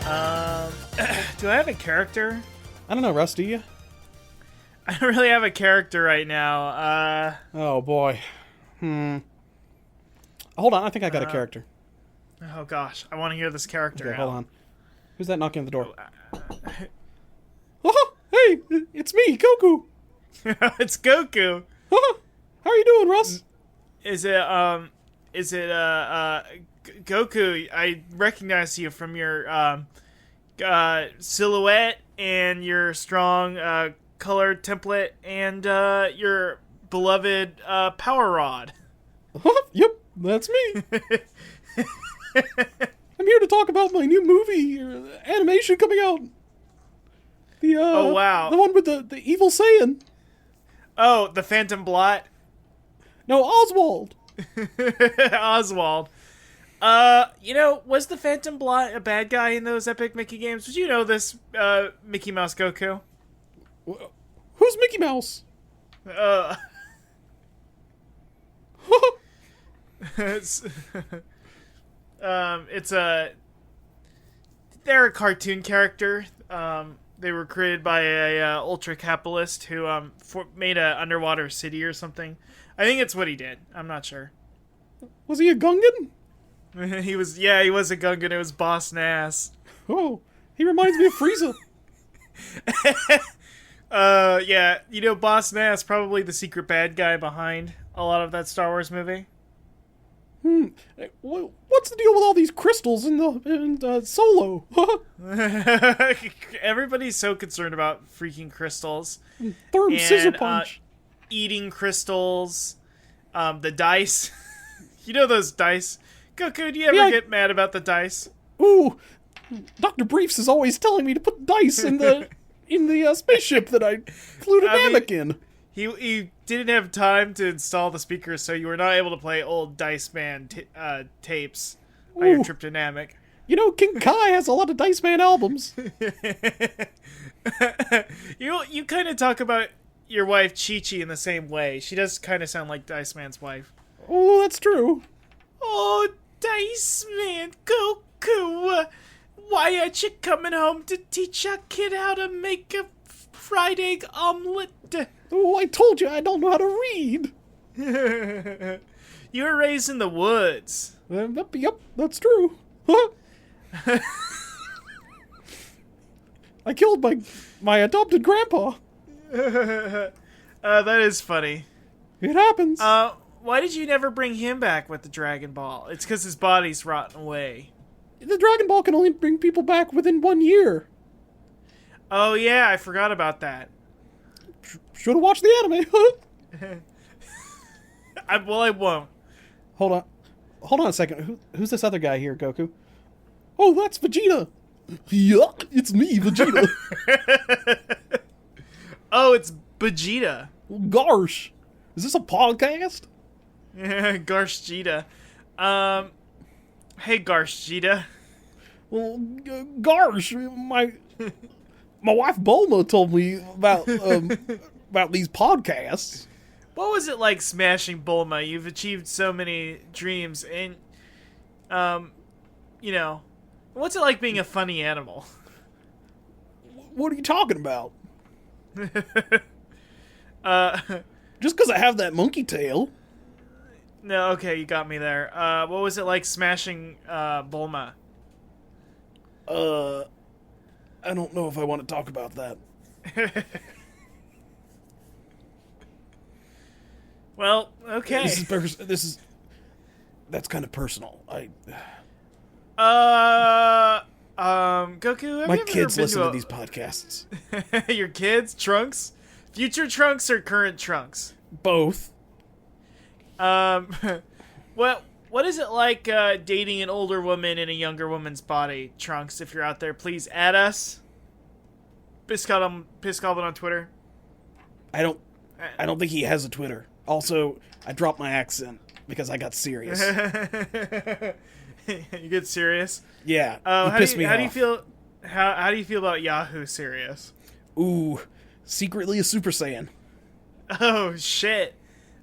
Um, do I have a character? I don't know, Russ, do you? I don't really have a character right now. Oh, boy. Hold on, I think I got a character. Oh gosh, I want to hear this character. Okay, hold on. Who's that knocking at the door? Oh, Oh, hey, it's me, Goku. it's Goku. How are you doing, Russ? Is it Goku? I recognize you from your silhouette and your strong color template and your beloved power rod. Yep, that's me. I'm here to talk about my new movie animation coming out. Oh wow, the one with the evil Saiyan. Oh, the Phantom Blot. No, Oswald. Oswald. Was the Phantom Blot a bad guy in those Epic Mickey games? Did you know this, Mickey Mouse Goku? Who's Mickey Mouse? They're a cartoon character. They were created by a ultra capitalist who made a underwater city or something. I think it's what he did. I'm not sure. Was he a Gungan? He was a Gungan. It was Boss Nass. Oh, he reminds me of Frieza. Boss Nass, probably the secret bad guy behind a lot of that Star Wars movie. What's the deal with all these crystals in Solo? Everybody's so concerned about freaking crystals. Third scissor punch. Eating crystals. The dice. You know those dice? Goku, do you ever get mad about the dice? Ooh, Dr. Briefs is always telling me to put dice in the spaceship that I flew to Namek in. He didn't have time to install the speakers, so you were not able to play old Dice Man tapes on your trip to Namek. You know, King Kai has a lot of Dice Man albums. You kind of talk about your wife Chi-Chi in the same way. She does kind of sound like Dice Man's wife. Oh, that's true. Oh, Dice Man, Goku, why aren't you coming home to teach our kid how to make a fried egg omelet? Oh, I told you I don't know how to read. You were raised in the woods. Yep, that's true. I killed my adopted grandpa. That is funny. It happens. Why did you never bring him back with the Dragon Ball? It's because his body's rotten away. The Dragon Ball can only bring people back within 1 year. Oh yeah, I forgot about that. Should have watched the anime. I won't. Hold on a second. Who's this other guy here, Goku? Oh, that's Vegeta. Yuck, it's me, Vegeta. Oh, it's Vegeta. Gosh, is this a podcast? Garshjita. Hey, Garshjita. Well, Garsh, my wife Bulma told me about these podcasts. What was it like smashing Bulma? You've achieved so many dreams, and what's it like being a funny animal? What are you talking about? Just because I have that monkey tail. No, okay, you got me there. What was it like smashing Bulma? I don't know if I want to talk about that. Well, okay. That's kind of personal. Goku, have my you ever kids been listen to these podcasts. Your kids? Trunks? Future Trunks or current Trunks? Both. What is it like dating an older woman in a younger woman's body? Trunks, if you're out there, please add us. Piss Goblin on Twitter. I don't think he has a Twitter. Also, I dropped my accent because I got serious. You get serious? Yeah. How do you feel? How do you feel about Yahoo Serious? Ooh, secretly a Super Saiyan. Oh shit!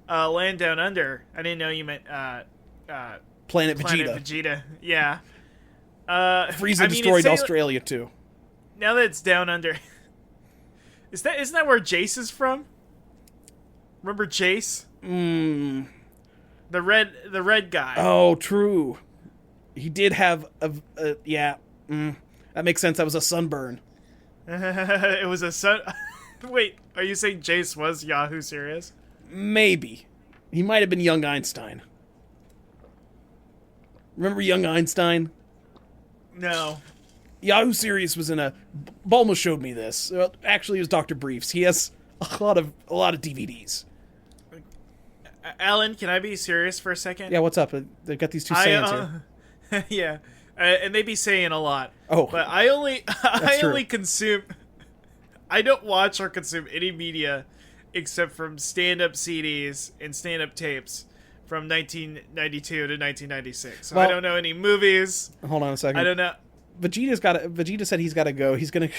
Land Down Under. I didn't know you meant Planet Vegeta. Vegeta. Yeah. Frieza I mean, destroyed Australia too. Now that it's down under, isn't that where Jace is from? Remember Jace? The red guy. Oh, true. He did have a yeah. That makes sense. That was a sunburn. It was a sun. Wait, are you saying Jace was Yahoo Serious? Maybe. He might have been young Einstein. Remember young Einstein? No. Yahoo Serious was in a... Bulma showed me this. Actually, it was Dr. Briefs. He has a lot of DVDs. Alan, can I be serious for a second? Yeah, what's up? They've got these two Saiyans here. Yeah. And they be saying a lot. Oh. But I only consume... I don't watch or consume any media except from stand-up CDs and stand-up tapes from 1992 to 1996. So I don't know any movies. Hold on a second. I don't know. Vegeta said he's got to go. He's got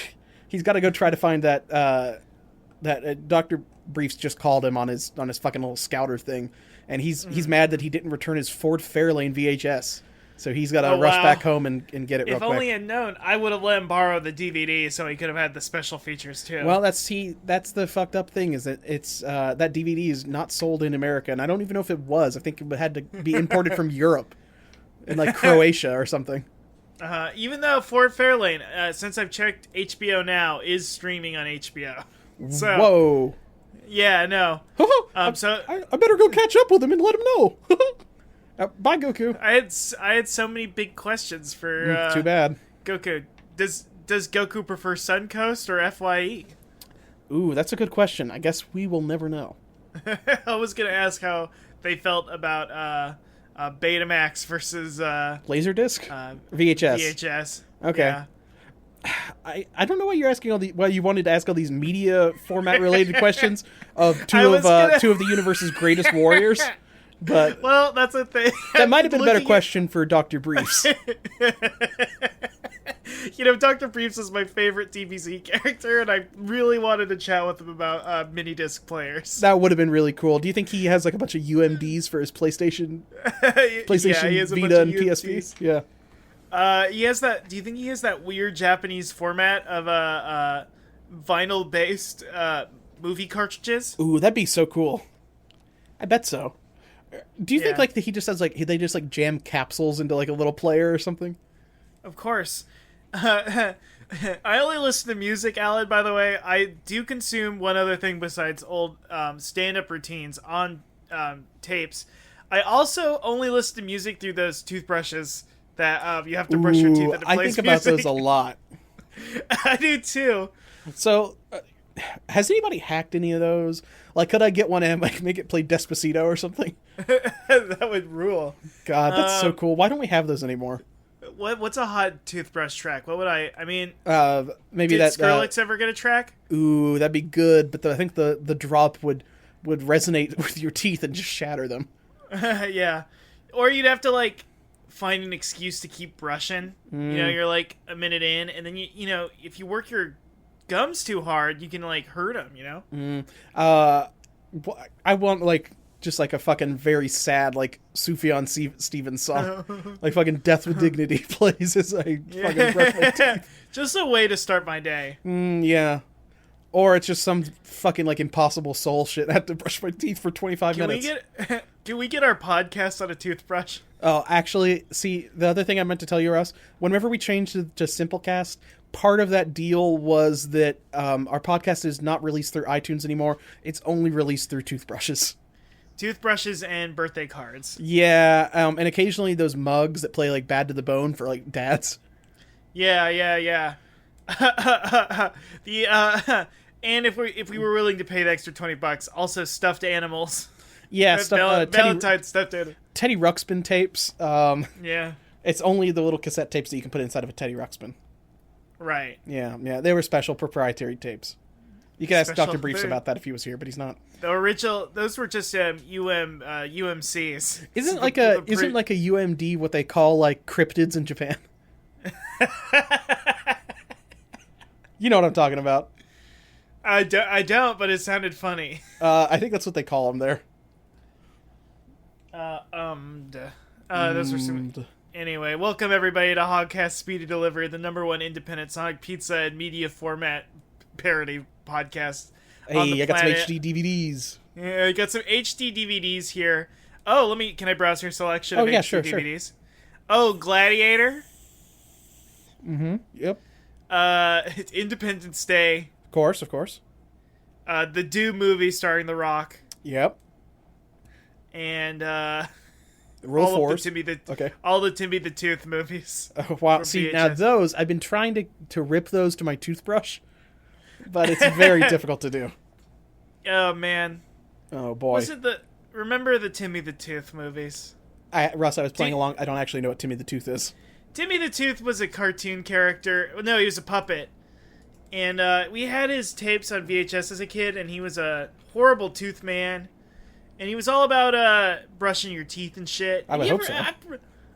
to go try to find that Dr. Briefs just called him on his fucking little scouter thing, and he's mad that he didn't return his Ford Fairlane VHS. So he's got to rush back home and get it real quick. If only had known, I would have let him borrow the DVD so he could have had the special features too. Well, that's the fucked up thing, is that it's that DVD is not sold in America, and I don't even know if it was. I think it had to be imported from Europe, in like Croatia or something. Even though Ford Fairlane, since I've checked, HBO Now is streaming on HBO. So, whoa. Yeah, no. So I better go catch up with him and let him know. Bye, Goku. I had so many big questions for too bad. Goku. Does Goku prefer Suncoast or FYE? Ooh, that's a good question. I guess we will never know. I was gonna ask how they felt about Betamax versus Laserdisc, VHS. VHS. Okay. Yeah. I don't know why you're asking you wanted to ask all these media format related questions of two of the universe's greatest warriors. But well, that's a thing. That might have been a better question for Dr. Briefs. Dr. Briefs is my favorite DBZ character, and I really wanted to chat with him about mini disc players. That would have been really cool. Do you think he has like a bunch of UMDs for his PlayStation Vita and PSP? Yeah. He has that. Do you think he has that weird Japanese format of vinyl-based movie cartridges? Ooh, that'd be so cool. I bet so. Do you think like he just has they just jam capsules into like a little player or something? Of course. I only listen to music, Alan, by the way. I do consume one other thing besides old stand-up routines on tapes. I also only listen to music through those toothbrushes that you have to brush your teeth and it plays I think about those a lot. I do too. So, has anybody hacked any of those? Like, could I get one and make it play Despacito or something? That would rule. God, that's so cool. Why don't we have those anymore? What's a hot toothbrush track? What would I mean? Maybe did that Skrillex ever get a track? Ooh, that'd be good. But I think the drop would resonate with your teeth and just shatter them. Yeah, or you'd have to find an excuse to keep brushing. You're like a minute in, and then you if you work your gums too hard, you can hurt them. I want just a fucking very sad Sufjan Stevens song, fucking Death with Dignity plays as I fucking brush my teeth. Just a way to start my day. Yeah. Or it's just some fucking impossible soul shit. I have to brush my teeth for 25 minutes. Can we get our podcast on a toothbrush? Oh, actually, see, the other thing I meant to tell you, Russ, whenever we changed to Simplecast, part of that deal was that our podcast is not released through iTunes anymore. It's only released through toothbrushes. Toothbrushes and birthday cards. Yeah, and occasionally those mugs that play Bad to the Bone for dads. Yeah. And if we were willing to pay the extra $20, also stuffed animals. Yeah, Valentine's stuffed animals. Teddy Ruxpin tapes. Yeah. It's only the little cassette tapes that you can put inside of a Teddy Ruxpin. Right. Yeah. They were special proprietary tapes. You could ask Dr. Briefs about that if he was here, but he's not. The original, those were just UMCs. Isn't like a UMD what they call cryptids in Japan? You know what I'm talking about. I don't, but it sounded funny. I think that's what they call them there. Those were some Anyway, welcome everybody to Hogcast Speedy Delivery, the #1 independent Sonic pizza and media format parody podcast on the Hey, I got some planet. HD DVDs. Yeah, I got some HD DVDs here. Oh, can I browse your selection of Oh, yeah, HD sure. DVDs? Oh, Gladiator. Mm-hmm. Yep. It's Independence Day. Of course. The Dune movie starring The Rock. Yep. And Roll all fours. of the Okay. all the Timmy the Tooth movies. Oh, wow. from See, now VHS. those, I've been trying to rip those to my toothbrush, but it's very difficult to do. Oh man, Oh, boy. was it remember the Timmy the Tooth movies? Russ, I was playing along. I don't actually know what Timmy the Tooth is. Timmy the Tooth was a cartoon character. No, he was a puppet. And we had his tapes on VHS as a kid, and he was a horrible tooth man. And he was all about brushing your teeth and shit. I would hope so.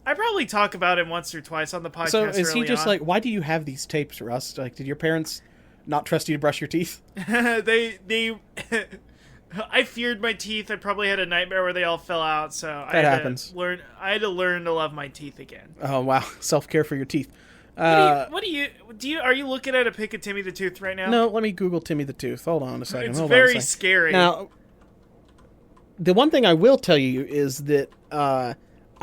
I probably talk about him once or twice on the podcast. So is he early just on. like, why do you have these tapes, Russ? Like, did your parents not trust you to brush your teeth? they I feared my teeth. I probably had a nightmare where they all fell out, so That happens. I had to learn to love my teeth again. Oh, wow. Self-care for your teeth. What do you are you looking at a pic of Timmy the Tooth right now? No, let me Google Timmy the Tooth. Hold on a second. It's Hold on a very second. scary. Now, the one thing I will tell you is that I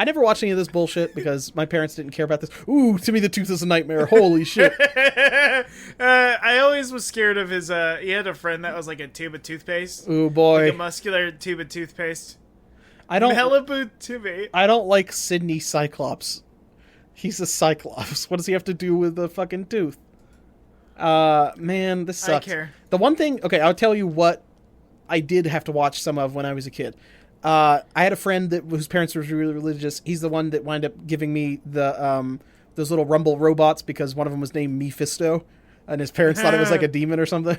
never watched any of this bullshit because my parents didn't care about this. Ooh, Timmy the Tooth is a nightmare. Holy shit. I always was scared of his. He had a friend that was like a tube of toothpaste. Ooh, boy. Like a muscular tube of toothpaste. I don't Malibu Timmy. I don't like Sydney Cyclops. He's a Cyclops. What does he have to do with the fucking tooth? Man, this sucks. I care. The one thing, okay, I'll tell you what I did have to watch some of when I was a kid. I had a friend whose parents were really religious. He's the one that wound up giving me the those little rumble robots because one of them was named Mephisto, and his parents thought it was like a demon or something.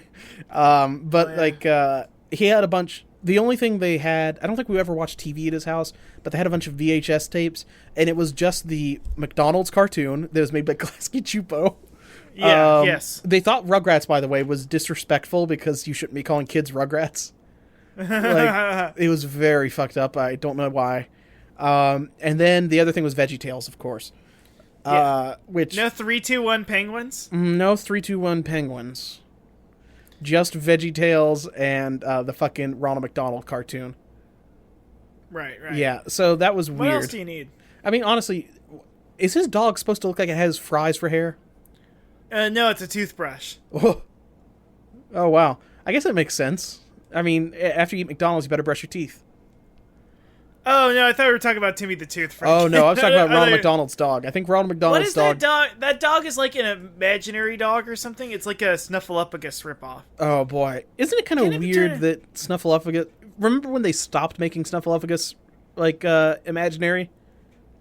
He had a bunch. The only thing they had, I don't think we ever watched TV at his house, but they had a bunch of VHS tapes, and it was just the McDonald's cartoon that was made by Klasky Chupo. Yeah. Yes. They thought Rugrats, by the way, was disrespectful because you shouldn't be calling kids Rugrats. Like, it was very fucked up. I don't know why. And then the other thing was VeggieTales, of course. Yeah. Which No 3-2-1 penguins. no 3-2-1 penguins. Just VeggieTales and the fucking Ronald McDonald cartoon. Right. Yeah, so that was What weird. else do you need? I mean, honestly, is his dog supposed to look like it has fries for hair? No, it's a toothbrush. Oh, wow. I guess that makes sense. I mean, after you eat McDonald's, you better brush your teeth. Oh no, I thought we were talking about Timmy the Tooth. Frank. Oh, no, I was talking about Ronald McDonald's dog. I think Ronald What McDonald's is dog... that dog? That dog is like an imaginary dog or something. It's like a Snuffaluffagus ripoff. Oh, boy. Isn't it kind of Can it be weird turned- that Snuffaluffagus... Remember when they stopped making Snuffaluffagus, like, imaginary?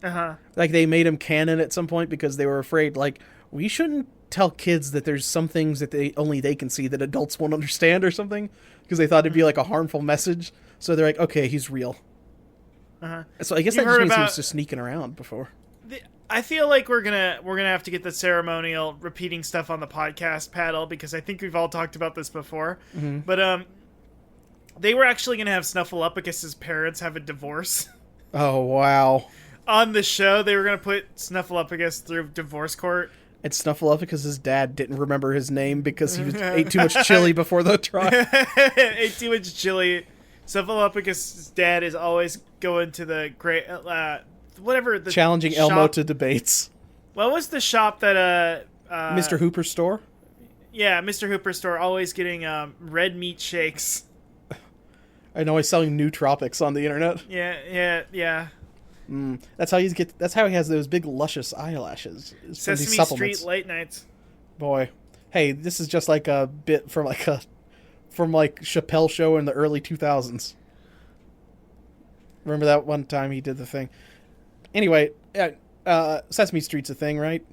Uh-huh. Like, they made him canon at some point because they were afraid, like, we shouldn't tell kids that there's some things that only they can see that adults won't understand or something, because they thought it'd be like a harmful message. So they're like, okay, he's real. Uh-huh. So I guess You that just heard means he about- was just sneaking around before. I feel like we're gonna have to get the ceremonial repeating stuff on the podcast paddle because I think we've all talked about this before. Mm-hmm. But they were actually gonna have Snuffleupagus's parents have a divorce Oh, wow. on the show. They were gonna put Snuffleupagus through divorce court. And Snuffleupagus' dad didn't remember his name because he ate too much chili before the trial. Ate too much chili. Snuffleupagus's dad is always going to the great whatever the Challenging shop. Elmo to debates. What was the shop that Mr. Hooper's store? Yeah, Mr. Hooper's store, always getting red meat shakes. I know he's selling nootropics on the internet. Yeah. That's how he has those big luscious eyelashes. is from these Sesame supplements. Street late nights. Boy, hey, this is just like a bit from Chappelle show in the early 2000s. Remember that one time he did the thing? Anyway, Sesame Street's a thing, right?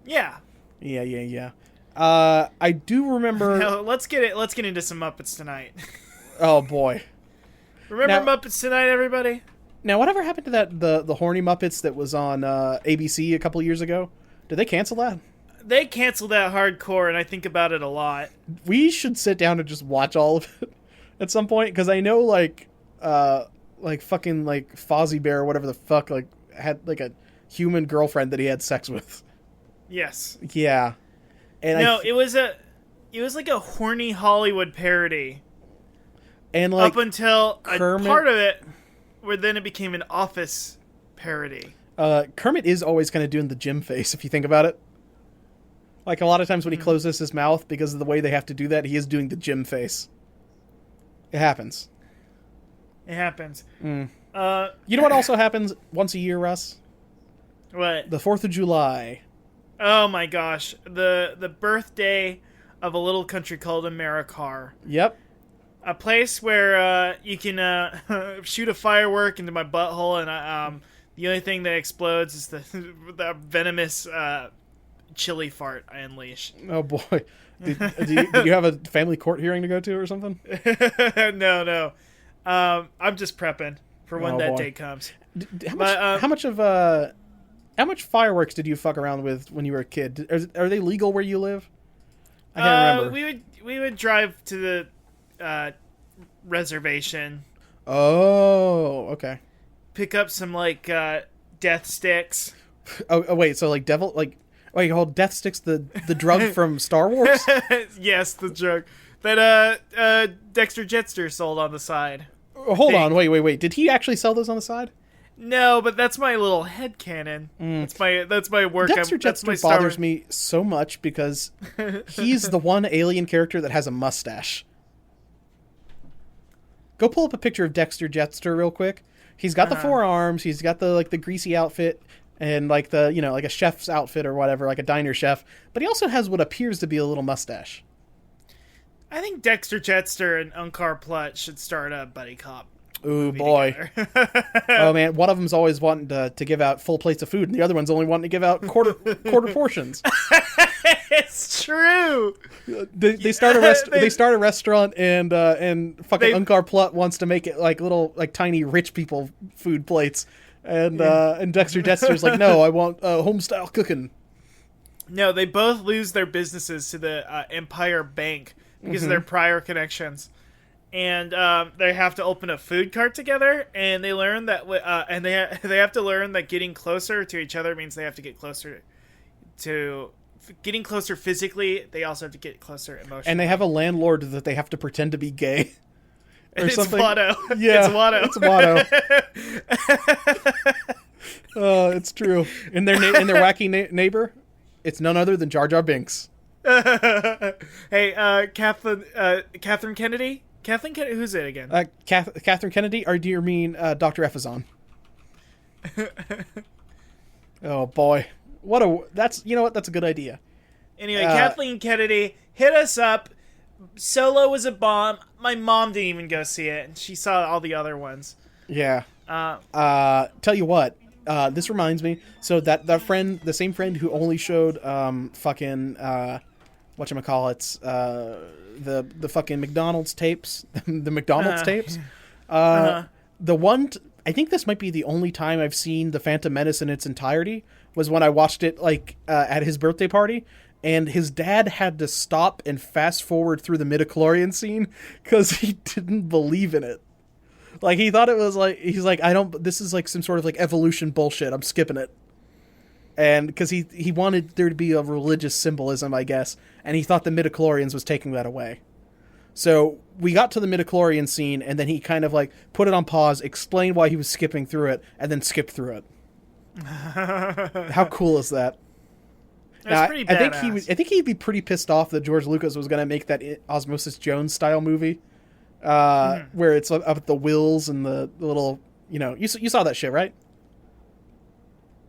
Yeah. Yeah. I do remember. Now, let's get into some Muppets tonight. Oh boy. Remember Now- Muppets Tonight, everybody? Now, whatever happened to the horny Muppets that was on ABC a couple years ago? Did they cancel that? They canceled that hardcore, and I think about it a lot. We should sit down and just watch all of it at some point, because I know like fucking like Fozzie Bear or whatever the fuck like had like a human girlfriend that he had sex with. Yes. Yeah. And no, it was like a horny Hollywood parody. And like up until Kermit, a part of it, where then it became an Office parody. Kermit is always kind of doing the Jim face, if you think about it. Like, a lot of times when he closes his mouth, because of the way they have to do that, he is doing the Jim face. It happens. It happens. You know what also happens once a year, Russ? What? The 4th of July. Oh my gosh. The birthday of a little country called Americar. Yep. A place where you can shoot a firework into my butthole, and the only thing that explodes is the venomous chili fart I unleash. Oh boy. Did you have a family court hearing to go to or something? No. I'm just prepping for when that day comes. How much fireworks did you fuck around with when you were a kid? Are they legal where you live? I can't remember. We would drive to the reservation. Oh, okay. Pick up some like death sticks. Oh wait, so like hold death sticks the drug from Star Wars? Yes, the drug that Dexter Jetster sold on the side. Hold on, wait. Did he actually sell those on the side? No, but that's my little headcanon. That's my work. Dexter Jetster bothers me so much because he's the one alien character that has a mustache. Go pull up a picture of Dexter Jetster real quick. He's got the forearms. He's got the greasy outfit and like the like a chef's outfit or whatever, like a diner chef. But he also has what appears to be a little mustache. I think Dexter Jetster and Unkar Plutt should start a buddy cop. Ooh, boy. Oh, man. One of them's always wanting to give out full plates of food, and the other one's only wanting to give out quarter portions. It's true. They start a restaurant, and fucking Unkar Plutt wants to make it like little, like tiny rich people food plates. And Dexter Jetster's like, no, I want home-style cooking. No, they both lose their businesses to the Empire Bank because of their prior connections. And they have to open a food cart together, and they learn that, and they have to learn that getting closer to each other means they have to get closer to getting closer physically. They also have to get closer emotionally. And they have a landlord that they have to pretend to be gay. Or it's something. Watto. Yeah, it's Watto. Oh, it's true. And their wacky neighbor, it's none other than Jar Jar Binks. Hey, Catherine Kennedy. Kathleen Kennedy, who's it again? Catherine Kennedy, or do you mean Dr. Efazan? Oh boy, that's a good idea. Anyway, Kathleen Kennedy, hit us up. Solo was a bomb. My mom didn't even go see it, and she saw all the other ones. Yeah. Tell you what, this reminds me. So that friend, the same friend who only showed whatchamacallits, the fucking McDonald's tapes, the McDonald's tapes. The one, I think this might be the only time I've seen The Phantom Menace in its entirety was when I watched it at his birthday party, and his dad had to stop and fast forward through the midichlorian scene because he didn't believe in it. Like, he thought it was like, he's like, this is like some sort of like evolution bullshit. I'm skipping it. And because he wanted there to be a religious symbolism, I guess, and he thought the midichlorians was taking that away. So we got to the midichlorian scene, and then he kind of like put it on pause, explained why he was skipping through it, and then skipped through it. How cool is that? That's pretty badass. I think he'd be pretty pissed off that George Lucas was going to make that Osmosis Jones style movie, where it's up at the Wills and the little, you saw that shit, right?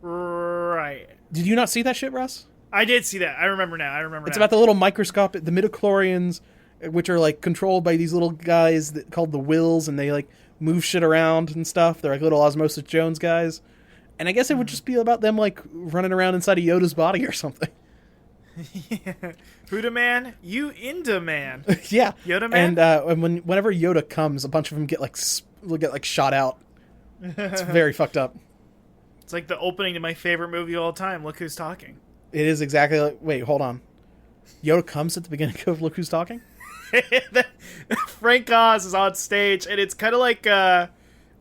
Right. Did you not see that shit, Russ? I did see that. I remember now. It's about the little microscopic, the midichlorians, which are like controlled by these little guys called the Wills, and they like move shit around and stuff. They're like little Osmosis Jones guys. And I guess it would just be about them like running around inside of Yoda's body or something. Yeah. Huda man, you into man. Yeah. Yoda man. And whenever Yoda comes, a bunch of them get shot out. It's very fucked up. It's like the opening to my favorite movie of all time, Look Who's Talking. It is exactly like... Wait, hold on. Yoda comes at the beginning of Look Who's Talking? Frank Oz is on stage, and it's kind of like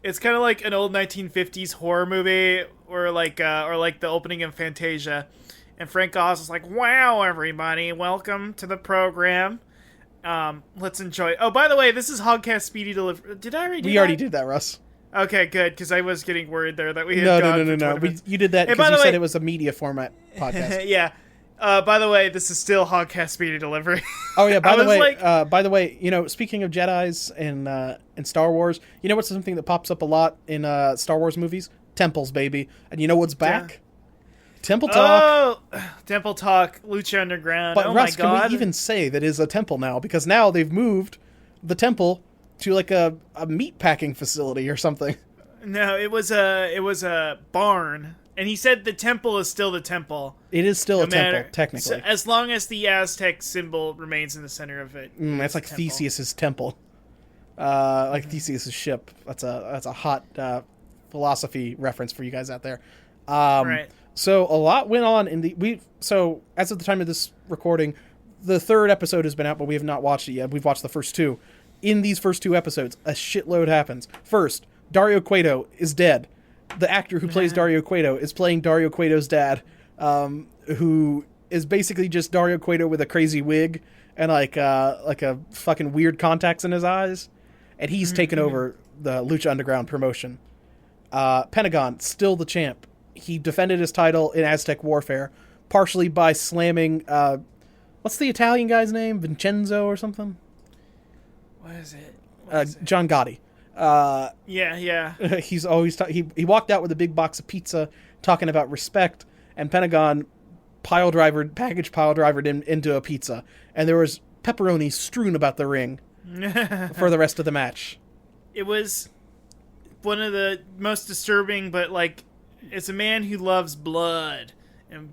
It's kind of like an old 1950s horror movie, or like the opening of Fantasia. And Frank Oz is like, "Wow, everybody, welcome to the program. Let's enjoy." Oh, by the way, this is Hogcast Speedy Delivery. Did I already do that? We already did that, Russ. Okay, good, because I was getting worried there that we had No. You did that because you said it was a media format podcast. Yeah. By the way, this is still Hogcast Speedy Delivery. Oh yeah. By the way, you know, speaking of Jedis and Star Wars, you know what's something that pops up a lot in Star Wars movies? Temples, baby. And you know what's back? Yeah. Temple Talk. Oh, Temple Talk, Lucha Underground. But oh Russ, my God. can we even say that is a temple now? Because now they've moved the temple to like a meat packing facility or something. No, it was a barn, and he said the temple is still the temple. It is still a temple, technically, so as long as the Aztec symbol remains in the center of it. It's like Theseus's temple, like Theseus's ship. That's a hot philosophy reference for you guys out there. Right. So a lot went on so as of the time of this recording, the third episode has been out, but we have not watched it yet. We've watched the first two. In these first two episodes, a shitload happens. First, Dario Cueto is dead. The actor who plays Dario Cueto is playing Dario Cueto's dad, who is basically just Dario Cueto with a crazy wig and like a fucking weird contacts in his eyes, and he's taken over the Lucha Underground promotion. Pentagon, still the champ. He defended his title in Aztec Warfare, partially by slamming, what's the Italian guy's name? Vincenzo or something? What is it? John Gotti. Yeah. He's always he walked out with a big box of pizza, talking about respect, and Pentagon package pile drivered him into a pizza, and there was pepperoni strewn about the ring for the rest of the match. It was one of the most disturbing, but like, it's a man who loves blood and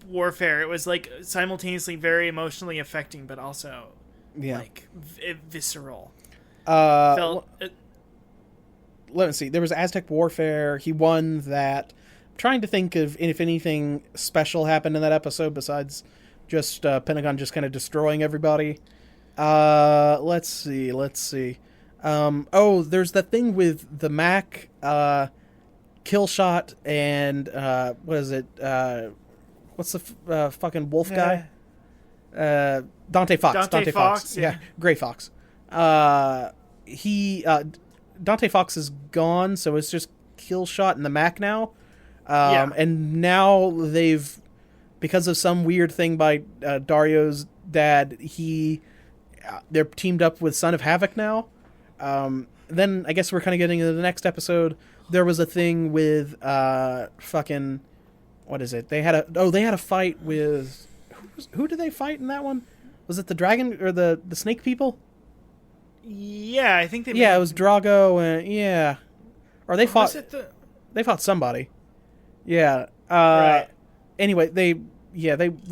warfare. It was like simultaneously very emotionally affecting, but also like visceral. Let me see. There was Aztec Warfare. He won that. I'm trying to think of if anything special happened in that episode besides just Pentagon just kind of destroying everybody. Let's see. There's that thing with the Mac, Killshot, and what is it? What's the fucking wolf guy? Dante Fox. Dante Fox. Yeah, Gray Fox. Dante Fox is gone, so it's just Killshot and the Mac now. And now because of some weird thing by Dario's dad, they're teamed up with Son of Havoc now. Then I guess we're kind of getting into the next episode. There was a thing with fucking, what is it? They had a fight with, who did they fight in that one? Was it the dragon or the snake people? Yeah, I think they. Yeah, it was Drago and or they fought. They fought somebody. Yeah. Right. Anyway, they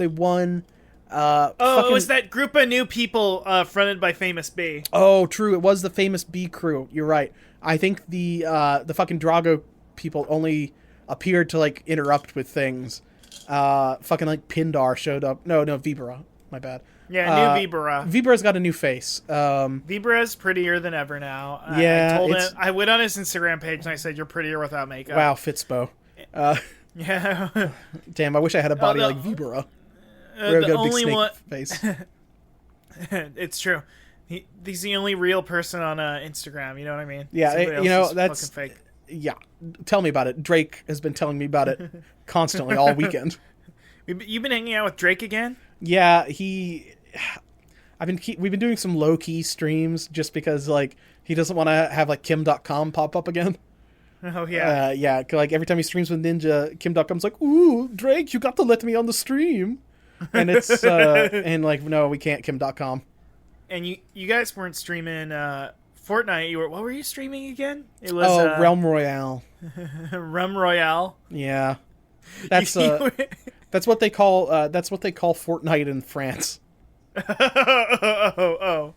won. It was that group of new people fronted by Famous B. Oh, true. It was the Famous B crew. You're right. I think the fucking Drago people only appeared to like interrupt with things. Fucking like Pindar showed up. No, Vibra. My bad. Yeah, new Vibra. Vibra's got a new face. Vibra's prettier than ever now. Yeah, I went on his Instagram page and I said, "You're prettier without makeup." Wow, Fitzbo. Yeah. Damn, I wish I had a body like Vibra. The only one face. It's true. He's the only real person on Instagram. You know what I mean? Yeah, that's fucking fake. Yeah, tell me about it. Drake has been telling me about it constantly all weekend. You've been hanging out with Drake again? Yeah, we've been doing some low key streams just because like he doesn't want to have like Kim.com pop up again. Oh yeah. Yeah, like every time he streams with Ninja, Kim.com's like, "Ooh, Drake, you got to let me on the stream." And it's and like, no, we can't, Kim.com. And you guys weren't streaming Fortnite. What were you streaming again? It was Realm Royale. Realm Royale. Yeah. That's what they call Fortnite in France. Oh.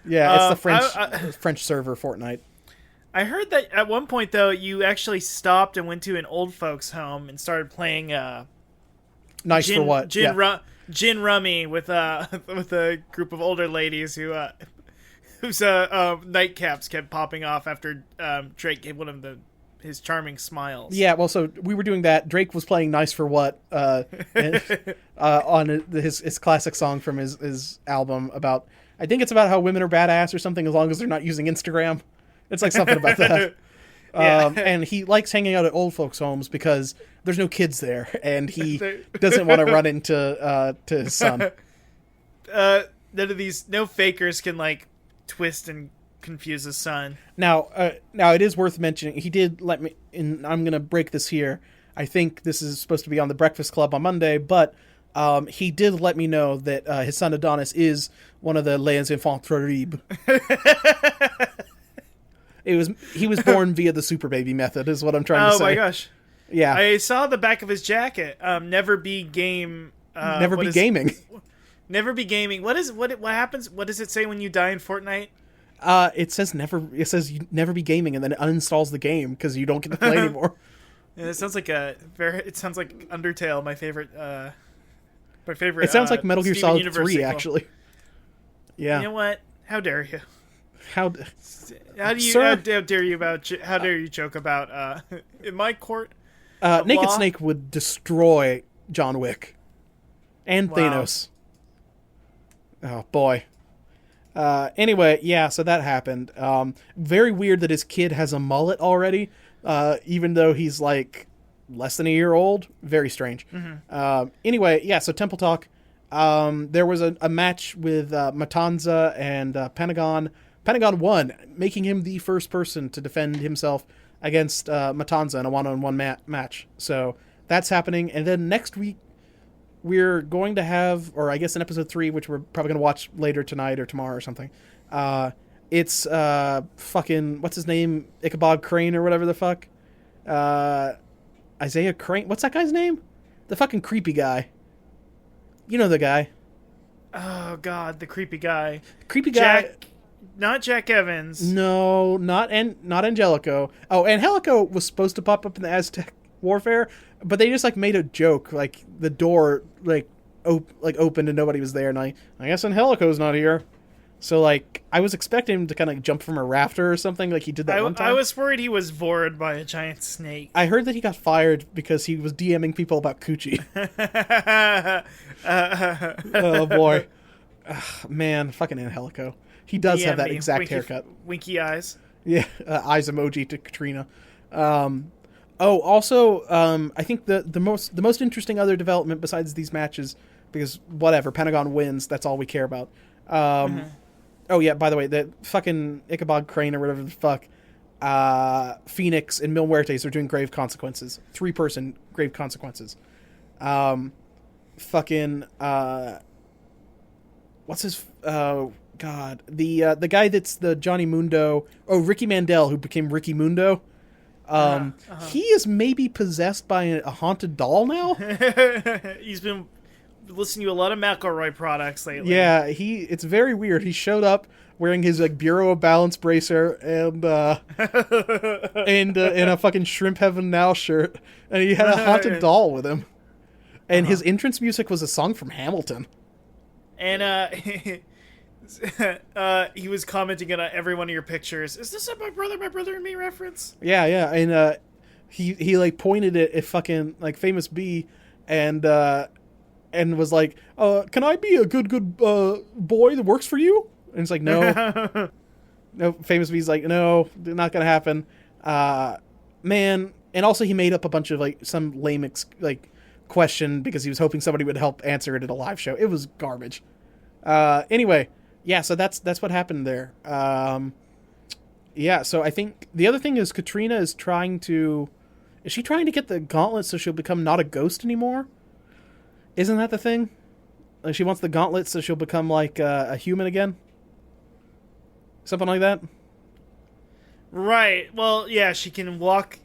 Yeah, it's the French server Fortnite. I heard that at one point though you actually stopped and went to an old folks' home and started playing Nice for what? Gin rummy with a group of older ladies who whose nightcaps kept popping off after Drake gave one of his charming smiles. Yeah, well, so we were doing that. Drake was playing "Nice for What" on his classic song from his album about. I think it's about how women are badass or something, as long as they're not using Instagram. It's like something about that. Yeah. And he likes hanging out at old folks' homes because there's no kids there, and he doesn't want to run into to his son. None of these, no fakers can like twist and confuse his son. Now it is worth mentioning. He did let me, and I'm gonna break this here. I think this is supposed to be on the Breakfast Club on Monday, but he did let me know that his son Adonis is one of the Les Enfants Terribles. He was born via the Superbaby method, is what I'm trying to say. Oh my gosh! Yeah, I saw the back of his jacket. Never be game. Never be gaming. Never be gaming. What happens? What does it say when you die in Fortnite? It says never. It says you never be gaming, and then it uninstalls the game because you don't get to play anymore. Yeah, it sounds like It sounds like Undertale, my favorite. My favorite. It sounds like Metal Gear Steven Solid Universe 3, sequel. actually. Yeah. You know what? How dare you? How do you? Sir? How dare you How dare you joke about? In my court, Naked law? Snake would destroy John Wick and Wow. Thanos. Oh boy. Anyway, yeah, so that happened. Very weird that his kid has a mullet already, even though he's like less than a year old. Very strange. Mm-hmm. Anyway, yeah, so Temple Talk. There was a match with Matanza and Pentagon. Pentagon won, making him the first person to defend himself against Matanza in a one-on-one match. So that's happening. And then next week, we're going to have, or I guess in episode 3, which we're probably going to watch later tonight or tomorrow or something, it's fucking, what's his name? Ichabod Crane or whatever the fuck? Isaiah Crane? What's that guy's name? The fucking creepy guy. You know the guy. Oh God, the creepy guy. Creepy guy. Not Jack Evans. No, not Angelico. Oh, Angelico was supposed to pop up in the Aztec Warfare, but they just like made a joke, like the door opened and nobody was there, and I guess Angelico's not here. So like I was expecting him to kind of jump from a rafter or something, like he did that one time. I was worried he was vored by a giant snake. I heard that he got fired because he was DMing people about coochie. Oh boy, man, fucking Angelico. He does have that exact haircut. Winky eyes. Yeah, eyes emoji to Katrina. Also, I think the most interesting other development besides these matches, because whatever, Pentagon wins, that's all we care about. Oh yeah, by the way, the fucking Ichabod Crane or whatever the fuck, Phoenix and Mil Muertes are doing grave consequences. 3-person grave consequences. What's his God, the guy that's the Johnny Mundo. Oh, Ricky Mandel, who became Ricky Mundo. He is maybe possessed by a haunted doll now. He's been listening to a lot of McElroy products lately. Yeah, it's very weird. He showed up wearing his like Bureau of Balance bracer and in a fucking Shrimp Heaven Now shirt, and he had a haunted doll with him. And his entrance music was a song from Hamilton. And he was commenting on every one of your pictures. Is this a my brother and me reference? Yeah, and he like pointed at fucking like Famous B, and was like, "Can I be a good boy that works for you?" And it's like, no, no. Famous B's like, no, not gonna happen, man. And also, he made up a bunch of like some lame question because he was hoping somebody would help answer it at a live show. It was garbage. Anyway. Yeah, so that's what happened there. Yeah, so I think the other thing is Katrina is she trying to get the gauntlet so she'll become not a ghost anymore? Isn't that the thing? Like she wants the gauntlet so she'll become like a human again? Something like that? Right. Well, yeah, she can walk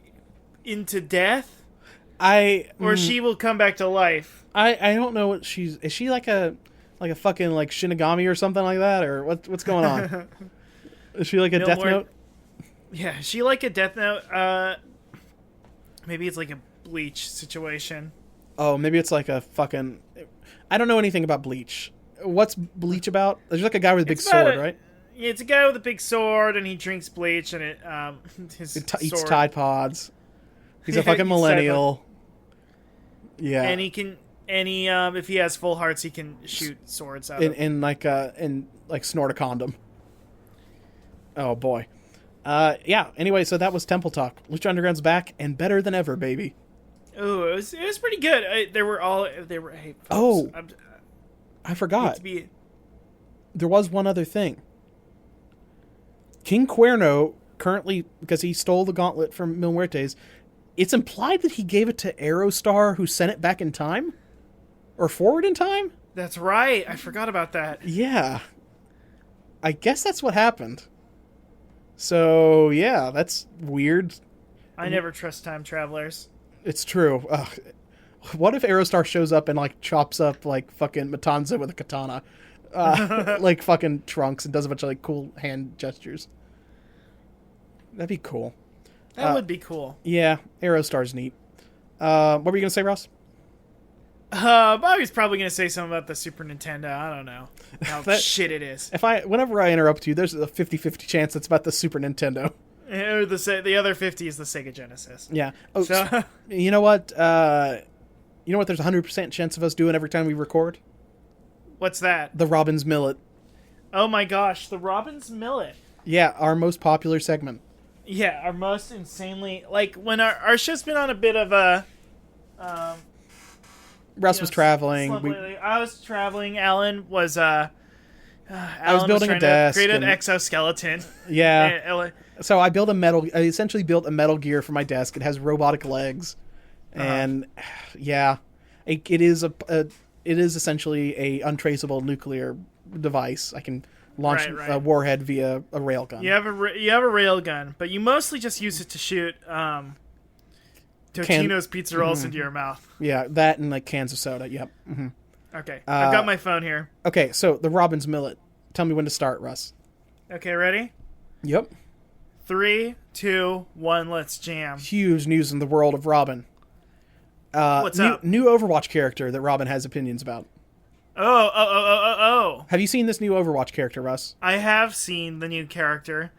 into death. Or she will come back to life. I don't know what is she like a fucking like Shinigami or something like that, or what's going on? Is she like a Death Note? Yeah, is she like a Death Note? Maybe it's like a Bleach situation. Oh, maybe it's like a fucking. I don't know anything about Bleach. What's Bleach about? There's like a guy with a big sword, right? It's a guy with a big sword, and he drinks bleach, and his Eats sword. Tide Pods. He's a Yeah, fucking eats millennial. Yeah. And he can, if he has full hearts, he can shoot swords out of and snort a condom. Oh boy. Yeah. Anyway, so that was Temple Talk. Lucha Underground's back and better than ever, baby. Oh, it was pretty good. Hey, folks, Oh, I forgot. There was one other thing. King Cuerno currently, because he stole the gauntlet from Mil Muertes, it's implied that he gave it to Aerostar, who sent it back in time, or forward in time. That's right. I forgot about that. Yeah. I guess that's what happened. So, yeah, that's weird. I never trust time travelers. It's true. What if Aerostar shows up and, like, chops up, like, fucking Matanza with a katana? Like, fucking Trunks, and does a bunch of, like, cool hand gestures. That'd be cool. That would be cool. Yeah, Aerostar's neat. What were you going to say, Ross? Bobby's probably going to say something about the Super Nintendo. I don't know how shit it is. Whenever I interrupt you, there's a 50-50 chance it's about the Super Nintendo. Or the other 50 is the Sega Genesis. Yeah. Oh, so, you know what? You know what there's a 100% chance of us doing every time we record? What's that? The Robbins Millet. Oh my gosh, the Robbins Millet. Yeah, our most popular segment. Yeah, our most insanely... Like, when our show's been on a bit of a... Russ was traveling. I was traveling. Alan was... I was building a desk. Create an exoskeleton. Yeah. So I essentially built a Metal Gear for my desk. It has robotic legs. And, yeah. It is essentially a untraceable nuclear device. I can launch a warhead via a railgun. You have a railgun, but you mostly just use it to shoot Totino's pizza rolls into your mouth. Yeah, that and like cans of soda. Yep. Mm-hmm. Okay, I've got my phone here. Okay, so the Robbins Millet. Tell me when to start, Russ. Okay, ready? Yep. 3, 2, 1, let's jam. Huge news in the world of Robin. What's up? New Overwatch character that Robin has opinions about. Oh. Have you seen this new Overwatch character, Russ? I have seen the new character.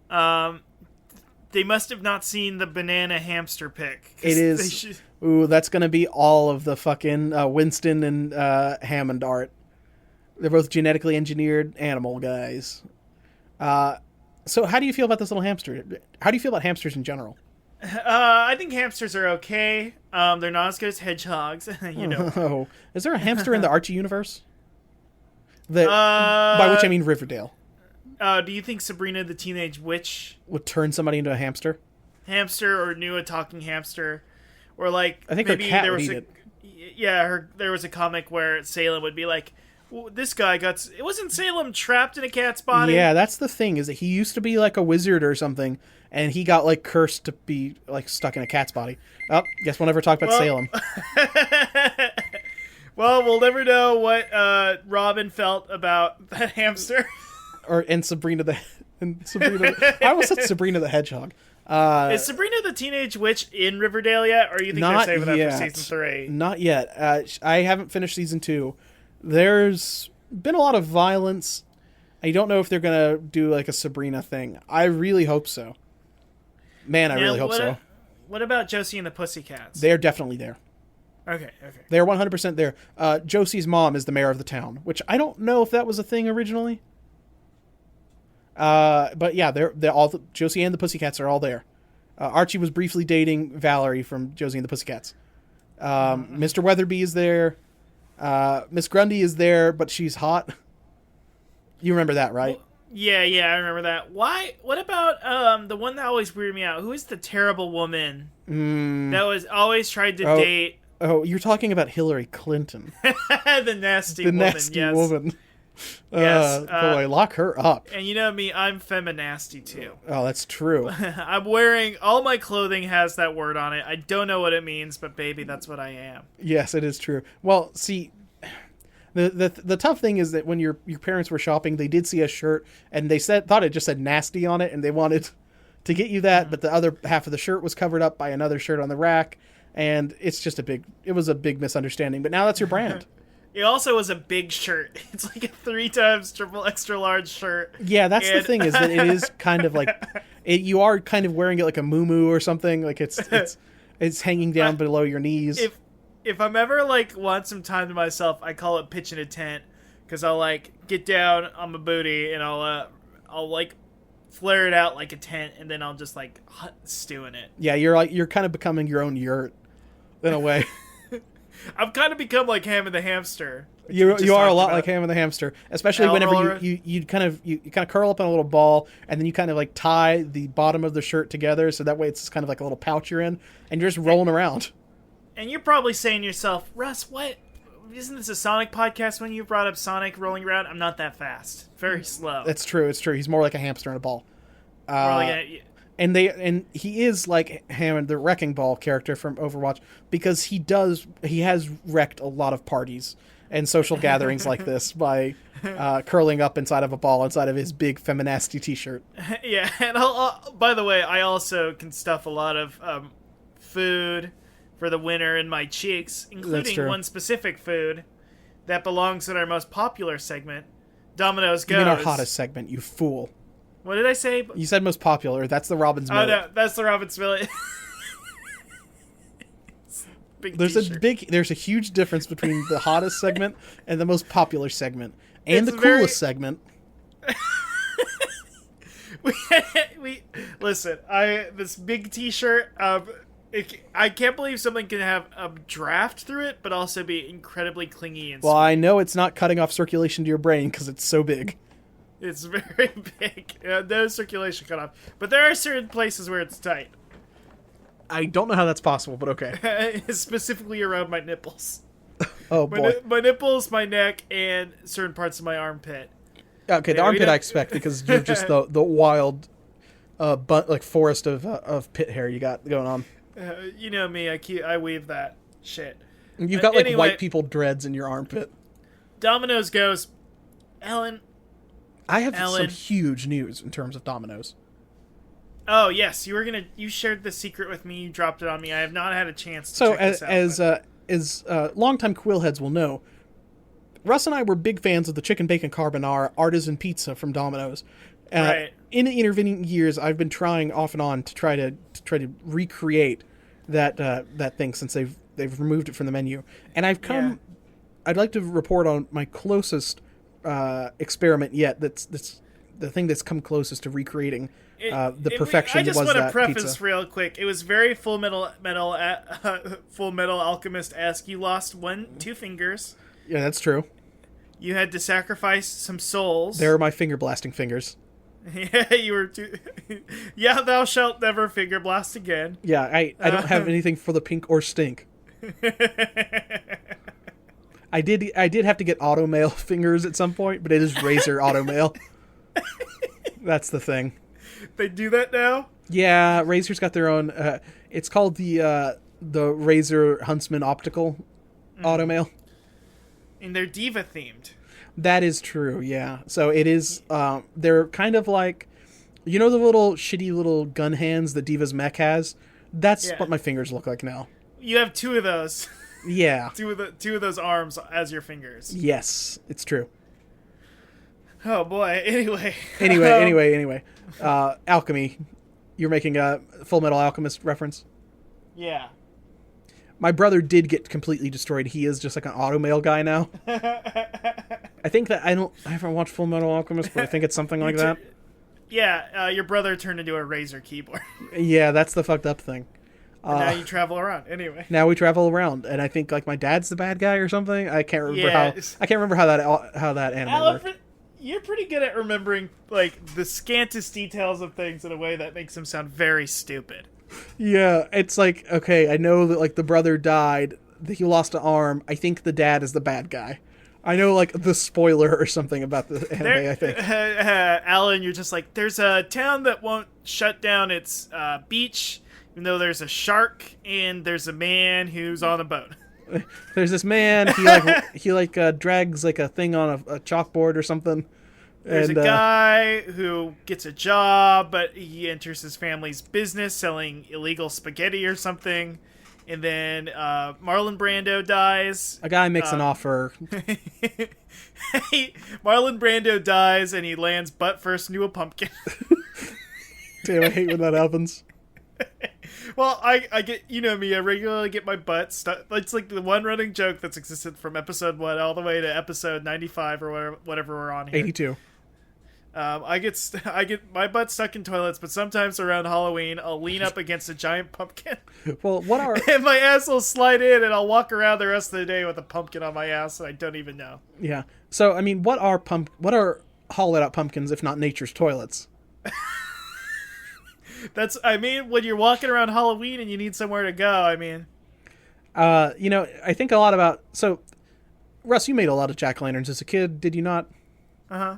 They must have not seen the banana hamster pic. It is. Ooh, that's going to be all of the fucking Winston and Hammond art. They're both genetically engineered animal guys. So how do you feel about this little hamster? How do you feel about hamsters in general? I think hamsters are okay. They're not as good as hedgehogs. You know. Oh, is there a hamster in the Archie universe? By which I mean Riverdale. Do you think Sabrina the Teenage Witch would turn somebody into a hamster? Hamster, or knew a talking hamster, or like I think maybe her cat there would was eat it. Yeah, there was a comic where Salem would be like, well, this guy it wasn't Salem trapped in a cat's body? Yeah, that's the thing, is that he used to be like a wizard or something, and he got like cursed to be like stuck in a cat's body. Oh, guess we'll never talk about Salem. Well, we'll never know what Robin felt about that hamster. And Sabrina the I almost said Sabrina the Hedgehog. Is Sabrina the Teenage Witch in Riverdale yet, or you think they're saving that for season 3? Not yet. I haven't finished season 2. There's been a lot of violence. I don't know if they're gonna do like a Sabrina thing. I really hope so. Man, I really hope so. What about Josie and the Pussycats? They're definitely there. Okay. They're 100% there. Josie's mom is the mayor of the town, which I don't know if that was a thing originally. But yeah, they're all Josie and the Pussycats are all there. Archie was briefly dating Valerie from Josie and the Pussycats. Mr. Weatherby is there. Miss Grundy is there, but she's hot. You remember that, right? Well, yeah, I remember that. Why? What about the one that always weirded me out? Who is the terrible woman that was always tried to date? Oh, you're talking about Hillary Clinton. The nasty woman. Nasty woman. Yes. Boy, lock her up. And you know me, I'm feminasty too. Oh, that's true. I'm wearing, all my clothing has that word on it. I don't know what it means, but baby, that's what I am. Yes, it is true. Well, see, the tough thing is that when your parents were shopping, they did see a shirt and they thought it just said nasty on it, and they wanted to get you that, but the other half of the shirt was covered up by another shirt on the rack, and it was a big misunderstanding. But now that's your brand. It also was a big shirt. It's like a 3 times triple extra large shirt. Yeah, that's the thing, is that it is kind of like you are kind of wearing it like a muumuu or something. Like it's hanging down below your knees. If I'm ever like want some time to myself, I call it pitching a tent, because I'll like get down on my booty and I'll like flare it out like a tent, and then I'll just like stew in it. Yeah, you're kind of becoming your own yurt in a way. I've kind of become like Ham and the Hamster. You are a lot like Ham and the Hamster, especially whenever you kind of curl up in a little ball, and then you kind of like tie the bottom of the shirt together, so that way it's kind of like a little pouch you're in, and you're just rolling around. And you're probably saying to yourself, Russ, what? Isn't this a Sonic podcast? When you brought up Sonic rolling around, I'm not that fast. Very slow. It's true. He's more like a hamster in a ball. And he is like Hammond, the Wrecking Ball character from Overwatch, because he has wrecked a lot of parties and social gatherings like this by curling up inside of a ball inside of his big feminasty t-shirt. Yeah, and by the way, I also can stuff a lot of food for the winter in my cheeks, including one specific food that belongs in our most popular segment, Domino's Goes. You mean our hottest segment, you fool. What did I say? You said most popular. That's the Robin's Millet. Oh, no, that's the Robin's Millet. There's a huge difference between the hottest segment and the most popular segment. And the coolest segment. Listen, this big t-shirt, I can't believe something can have a draft through it, but also be incredibly clingy and sweet. I know it's not cutting off circulation to your brain because it's so big. It's very big. No circulation cut off. But there are certain places where it's tight. I don't know how that's possible, but okay. Specifically around my nipples. Oh, boy. My nipples, my neck, and certain parts of my armpit. Okay, the armpit I expect, because you're just the wild forest of pit hair you got going on. You know me, I weave that shit. You've got anyway, white people dreads in your armpit. Domino's Goes. Ellen... I have some huge news in terms of Domino's. Oh yes, you shared the secret with me. You dropped it on me. I have not had a chance to check this out. As longtime Quillheads will know, Russ and I were big fans of the chicken bacon carbonara artisan pizza from Domino's. Right. In the intervening years, I've been trying off and on to try to recreate that thing since they've removed it from the menu. And I've come. Yeah. I'd like to report on my closest experiment yet. That's the thing that's come closest to recreating the perfection. I just want to preface real quick. It was very Full Metal Alchemist-esque. You lost 2 fingers. Yeah, that's true. You had to sacrifice some souls. They were my finger blasting fingers. Yeah, you were too. Yeah, thou shalt never finger blast again. Yeah, I don't have anything for the pink or stink. I did have to get automail fingers at some point, but it is Razor automail. That's the thing. They do that now? Yeah, Razor's got their own. It's called the Razor Huntsman Optical automail. And they're diva themed. That is true. Yeah. So it is. They're kind of like, the little shitty little gun hands that Diva's mech has. That's what my fingers look like now. You have 2 of those. Yeah. Two of those arms as your fingers. Yes, it's true. Oh boy. Anyway. Alchemy. You're making a Full Metal Alchemist reference? Yeah. My brother did get completely destroyed. He is just like an automail guy now. I think that I haven't watched Full Metal Alchemist, but I think it's something like that. Yeah, your brother turned into a Razor keyboard. Yeah, that's the fucked up thing. Now you travel around. Anyway. Now we travel around, and I think like my dad's the bad guy or something. I can't remember how that anime worked. You're pretty good at remembering like the scantest details of things in a way that makes them sound very stupid. Yeah, it's like, okay, I know that like the brother died, that he lost an arm. I think the dad is the bad guy. I know like the spoiler or something about the anime, I think. Alan, you're just like, there's a town that won't shut down its beach, even though there's a shark, and there's a man who's on a boat. There's this man, he drags like a thing on a chalkboard or something. There's a guy who gets a job, but he enters his family's business selling illegal spaghetti or something. And then Marlon Brando dies. A guy makes an offer. Marlon Brando dies, and he lands butt first into a pumpkin. Damn, I hate when that happens. Well, I get, you know me, I regularly get my butt stuck. It's like the one running joke that's existed from episode 1 all the way to episode 95 or whatever we're on here. 82. I get my butt stuck in toilets, but sometimes around Halloween, I'll lean up against a giant pumpkin. Well, what are... And my ass will slide in, and I'll walk around the rest of the day with a pumpkin on my ass, and I don't even know. Yeah. So, I mean, what are hollowed out pumpkins if not nature's toilets? When you're walking around Halloween and you need somewhere to go, I mean... I think a lot about... So, Russ, you made a lot of jack-o'-lanterns as a kid, did you not? Uh-huh.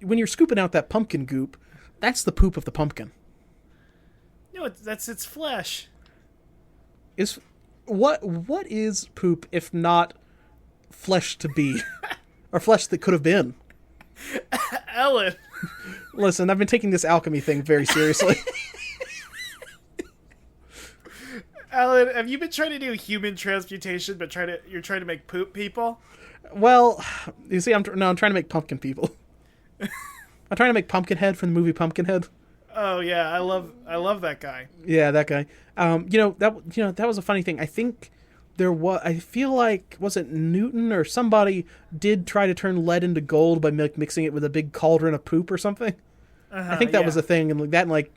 When you're scooping out that pumpkin goop, that's the poop of the pumpkin. No, that's its flesh. What is poop if not flesh to be? Or flesh that could have been? Ellen. Listen, I've been taking this alchemy thing very seriously. Alan, have you been trying to do human transmutation, but you're trying to make poop people? Well, you see, I'm trying to make pumpkin people. I'm trying to make Pumpkinhead from the movie Pumpkinhead. Oh yeah, I love that guy. Yeah, that guy. That was a funny thing. I think I feel like, was it Newton or somebody did try to turn lead into gold by mixing it with a big cauldron of poop or something. I think that was a thing, and like that, and like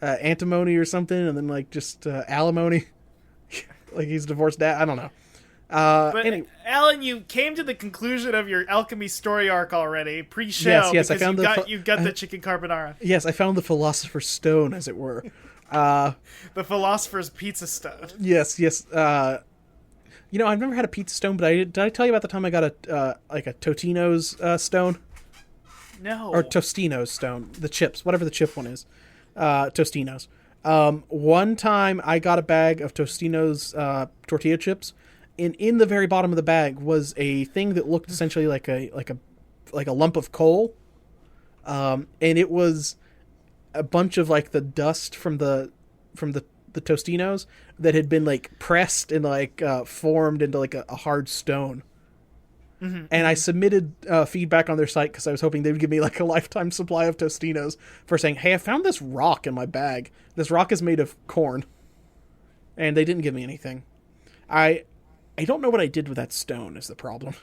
antimony or something, and then like just alimony. Like he's divorced dad. I don't know. But anyway. Alan, you came to the conclusion of your alchemy story arc already pre-show. Yes, I found you got the chicken carbonara. Yes, I found the philosopher's stone, as it were. The philosopher's pizza stone. Yes. I've never had a pizza stone, but did I tell you about the time I got a Totino's stone? No. Or Tostino's stone. The chips, whatever the chip one is. Tostino's. One time I got a bag of Tostino's tortilla chips, and in the very bottom of the bag was a thing that looked essentially like a lump of coal. And it was a bunch of like the dust from the Tostinos that had been like pressed and like formed into like a hard stone. Mm-hmm. And I submitted feedback on their site because I was hoping they would give me like a lifetime supply of Tostinos for saying, hey, I found this rock in my bag. This rock is made of corn. And they didn't give me anything. I don't know what I did with that stone is the problem.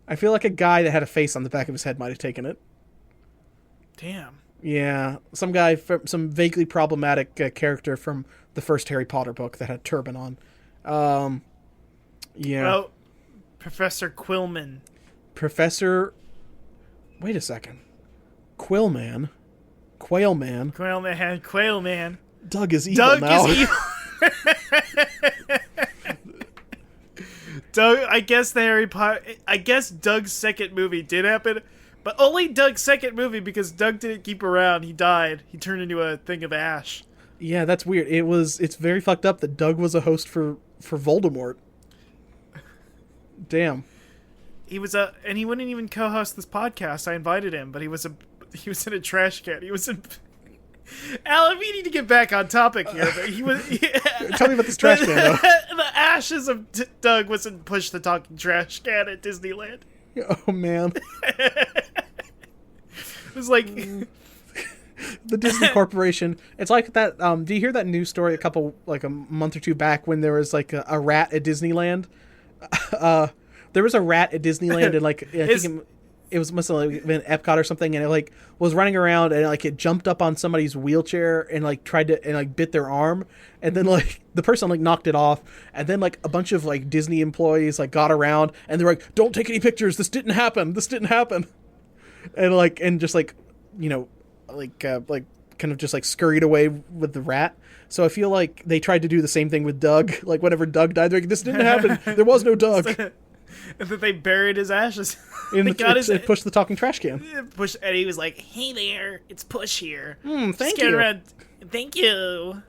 I feel like a guy that had a face on the back of his head might have taken it. Damn. Yeah, some guy, some vaguely problematic character from the first Harry Potter book that had a turban on. Yeah. Well, Professor Quillman. Wait a second. Quailman. Doug is evil now. Is evil. Doug, I guess Doug's second movie did happen. But only Doug's second movie, because Doug didn't keep around. He died. He turned into a thing of ash. Yeah, that's weird. It's very fucked up that Doug was a host for Voldemort. Damn. And he wouldn't even co-host this podcast. I invited him, but he was in a trash can. He was in... Alan, we need to get back on topic here. But he was... Tell me about this trash can, though. The ashes of Doug was in Push the Talking Trash Can at Disneyland. Oh, man. It was like... The Disney Corporation. It's like that. Do you hear that news story a month or two back when there was like a rat at Disneyland? There was a rat at Disneyland and like I think it must have like been Epcot or something, and it like was running around and like it jumped up on somebody's wheelchair and like tried to and like bit their arm, and then like the person like knocked it off, and then like a bunch of like Disney employees like got around and they're like, don't take any pictures, this didn't happen, and just like kind of just like scurried away with the rat. So I feel like they tried to do the same thing with Doug. Like whenever Doug died, they're like, this didn't happen, there was no Doug. And that they buried his ashes. Push the talking trash can. And he was like, hey there, it's Push here. Thank you. Around. Thank you.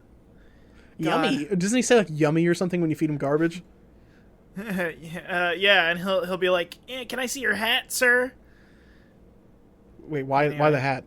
Yummy. Doesn't he say like yummy or something when you feed him garbage? Yeah, and he'll be like, can I see your hat, sir? Wait, why the hat?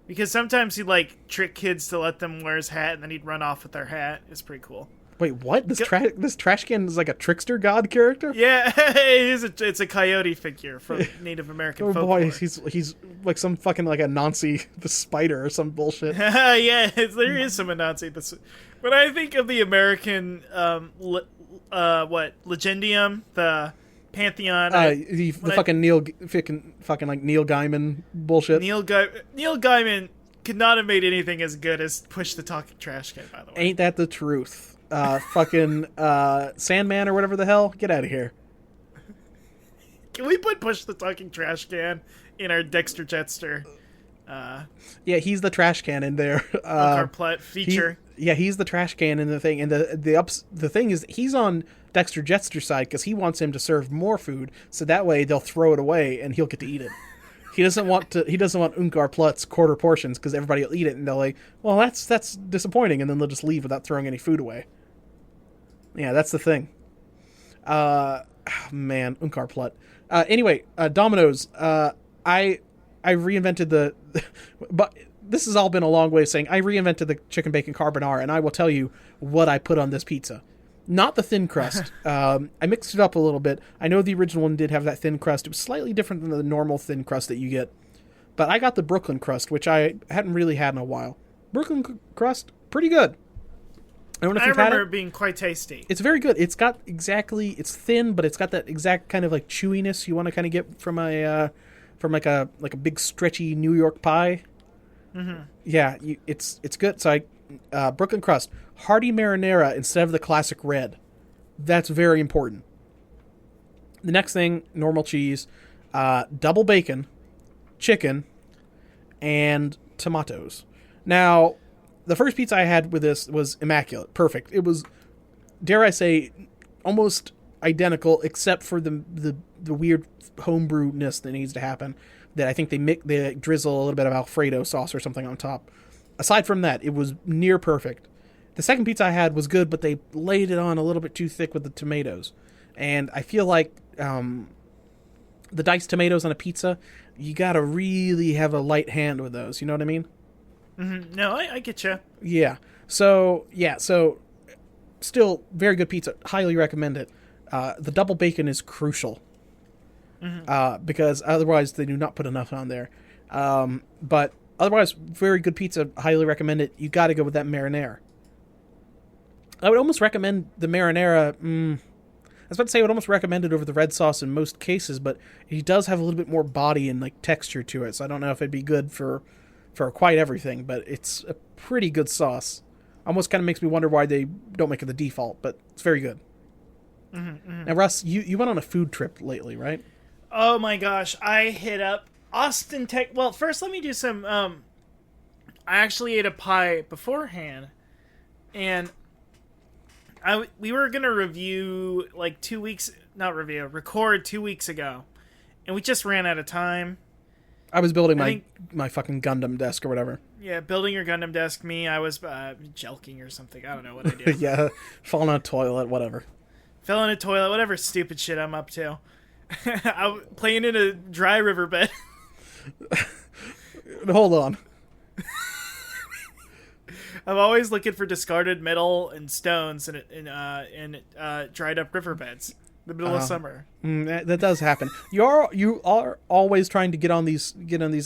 Because sometimes he'd like trick kids to let them wear his hat, and then he'd run off with their hat. It's pretty cool. Wait, what? This trash can is like a trickster god character? Yeah, it's a coyote figure from Native American Oh folklore. boy, he's like some fucking like a Nancy the spider or some bullshit. Yeah, there is some Anansi. When I think of the American, Legendium, the Pantheon. The fucking like Neil Gaiman bullshit. Neil Gaiman could not have made anything as good as Push the Talking Trash Can, by the way. Ain't that the truth? Fucking Sandman or whatever the hell. Get out of here. Can we put Push the Talking Trash Can in our Dexter Jetster? Yeah, he's the trash can in there. Our feature. He's the trash can in the thing. And the thing is, he's on Dexter Jetster's side because he wants him to serve more food, so that way they'll throw it away and he'll get to eat it. He doesn't want Unkar Plutt's quarter portions because everybody will eat it and they're like, well, that's disappointing, and then they'll just leave without throwing any food away. Yeah, that's the thing. Man, Unkar Plutt. Anyway, Domino's. I reinvented but this has all been a long way of saying I reinvented the chicken bacon carbonara, and I will tell you what I put on this pizza. Not the thin crust. I mixed it up a little bit. I know the original one did have that thin crust. It was slightly different than the normal thin crust that you get. But I got the Brooklyn crust, which I hadn't really had in a while. Brooklyn crust, pretty good. I remember it being quite tasty. It's very good. It's thin, but it's got that exact kind of like chewiness you want to kind of get from a big stretchy New York pie. Mm-hmm. Yeah, it's good. So Brooklyn crust, hearty marinara instead of the classic red. That's very important. The next thing, normal cheese, double bacon, chicken, and tomatoes. Now, the first pizza I had with this was immaculate, perfect. It was, dare I say, almost identical except for the weird homebrewedness that needs to happen. That I think they drizzle a little bit of Alfredo sauce or something on top. Aside from that, it was near perfect. The second pizza I had was good, but they laid it on a little bit too thick with the tomatoes. And I feel like the diced tomatoes on a pizza, you gotta really have a light hand with those. You know what I mean? Mm-hmm. No, I get you. Yeah. So still very good pizza. Highly recommend it. The double bacon is crucial. Mm-hmm. Because otherwise they do not put enough on there. But otherwise, very good pizza. Highly recommend it. You got to go with that marinara. I would almost recommend the marinara. I was about to say I would almost recommend it over the red sauce in most cases, but it does have a little bit more body and like texture to it. So I don't know if it'd be good for quite everything, but it's a pretty good sauce. Almost kind of makes me wonder why they don't make it the default, but it's very good. Mm-hmm, mm-hmm. Now, Russ, you went on a food trip lately, right? Oh my gosh, I hit up Austin, Texas. Well, first let me do some, I actually ate a pie beforehand, and we were going to record 2 weeks ago, and we just ran out of time. I was building my fucking Gundam desk or whatever. Yeah, building your Gundam desk. I was jelking or something. I don't know what I do. Yeah, falling on a toilet, whatever. Fell in a toilet, whatever stupid shit I'm up to. I'm playing in a dry riverbed. Hold on. I'm always looking for discarded metal and stones in dried up riverbeds. The middle of summer. That does happen. You are always trying to get on these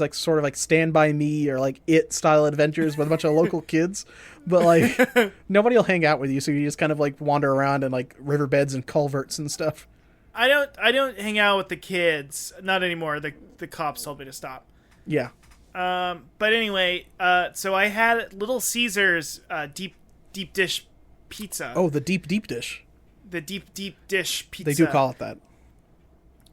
like sort of like Stand By Me or like It style adventures with a bunch of local kids, but like nobody will hang out with you, so you just kind of like wander around in like riverbeds and culverts and stuff. I don't hang out with the kids, not anymore. The cops told me to stop. Yeah. But anyway, so I had Little Caesars deep dish pizza. Oh, the deep dish. The deep dish pizza. They do call it that.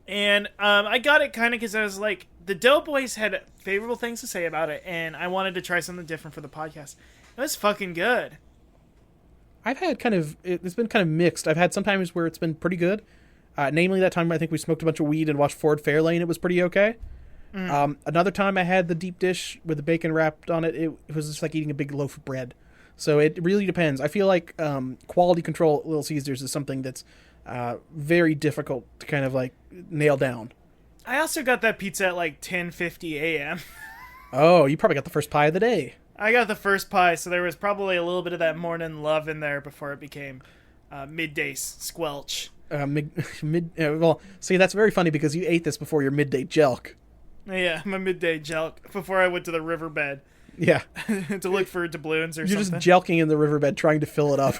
And I got it kind of because I was like, the Doughboys had favorable things to say about it, and I wanted to try something different for the podcast. It was fucking good. I've had it's been kind of mixed. I've had sometimes where it's been pretty good. Namely, that time I think we smoked a bunch of weed and watched Ford Fairlane. It was pretty okay. Mm. Another time I had the deep dish with the bacon wrapped on it. It was just like eating a big loaf of bread. So it really depends. I feel like quality control at Little Caesars is something that's very difficult to kind of like nail down. I also got that pizza at like 10:50 a.m. Oh, you probably got the first pie of the day. I got the first pie, so there was probably a little bit of that morning love in there before it became midday squelch. Well, see, that's very funny because you ate this before your midday jelk. Yeah, my midday jelk before I went to the riverbed. Yeah. To look for doubloons or You're something. just jelking in the riverbed trying to fill it up.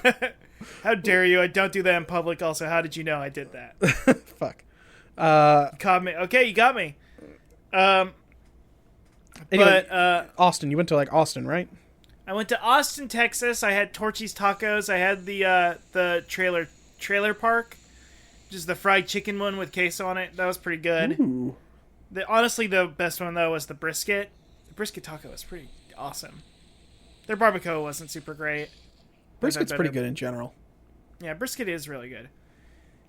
How dare you? I don't do that in public. Also, how did you know I did that? Fuck. You caught me. Okay, you got me. Anyway, But Austin. You went to like Austin, right? I went to Austin, Texas. I had Torchy's Tacos. I had the trailer park, just the fried chicken one with queso on it. That was pretty good. Ooh. Honestly, the best one though was the brisket. The brisket taco was pretty awesome. Their barbacoa wasn't super great. Brisket's pretty good in general. Yeah, brisket is really good.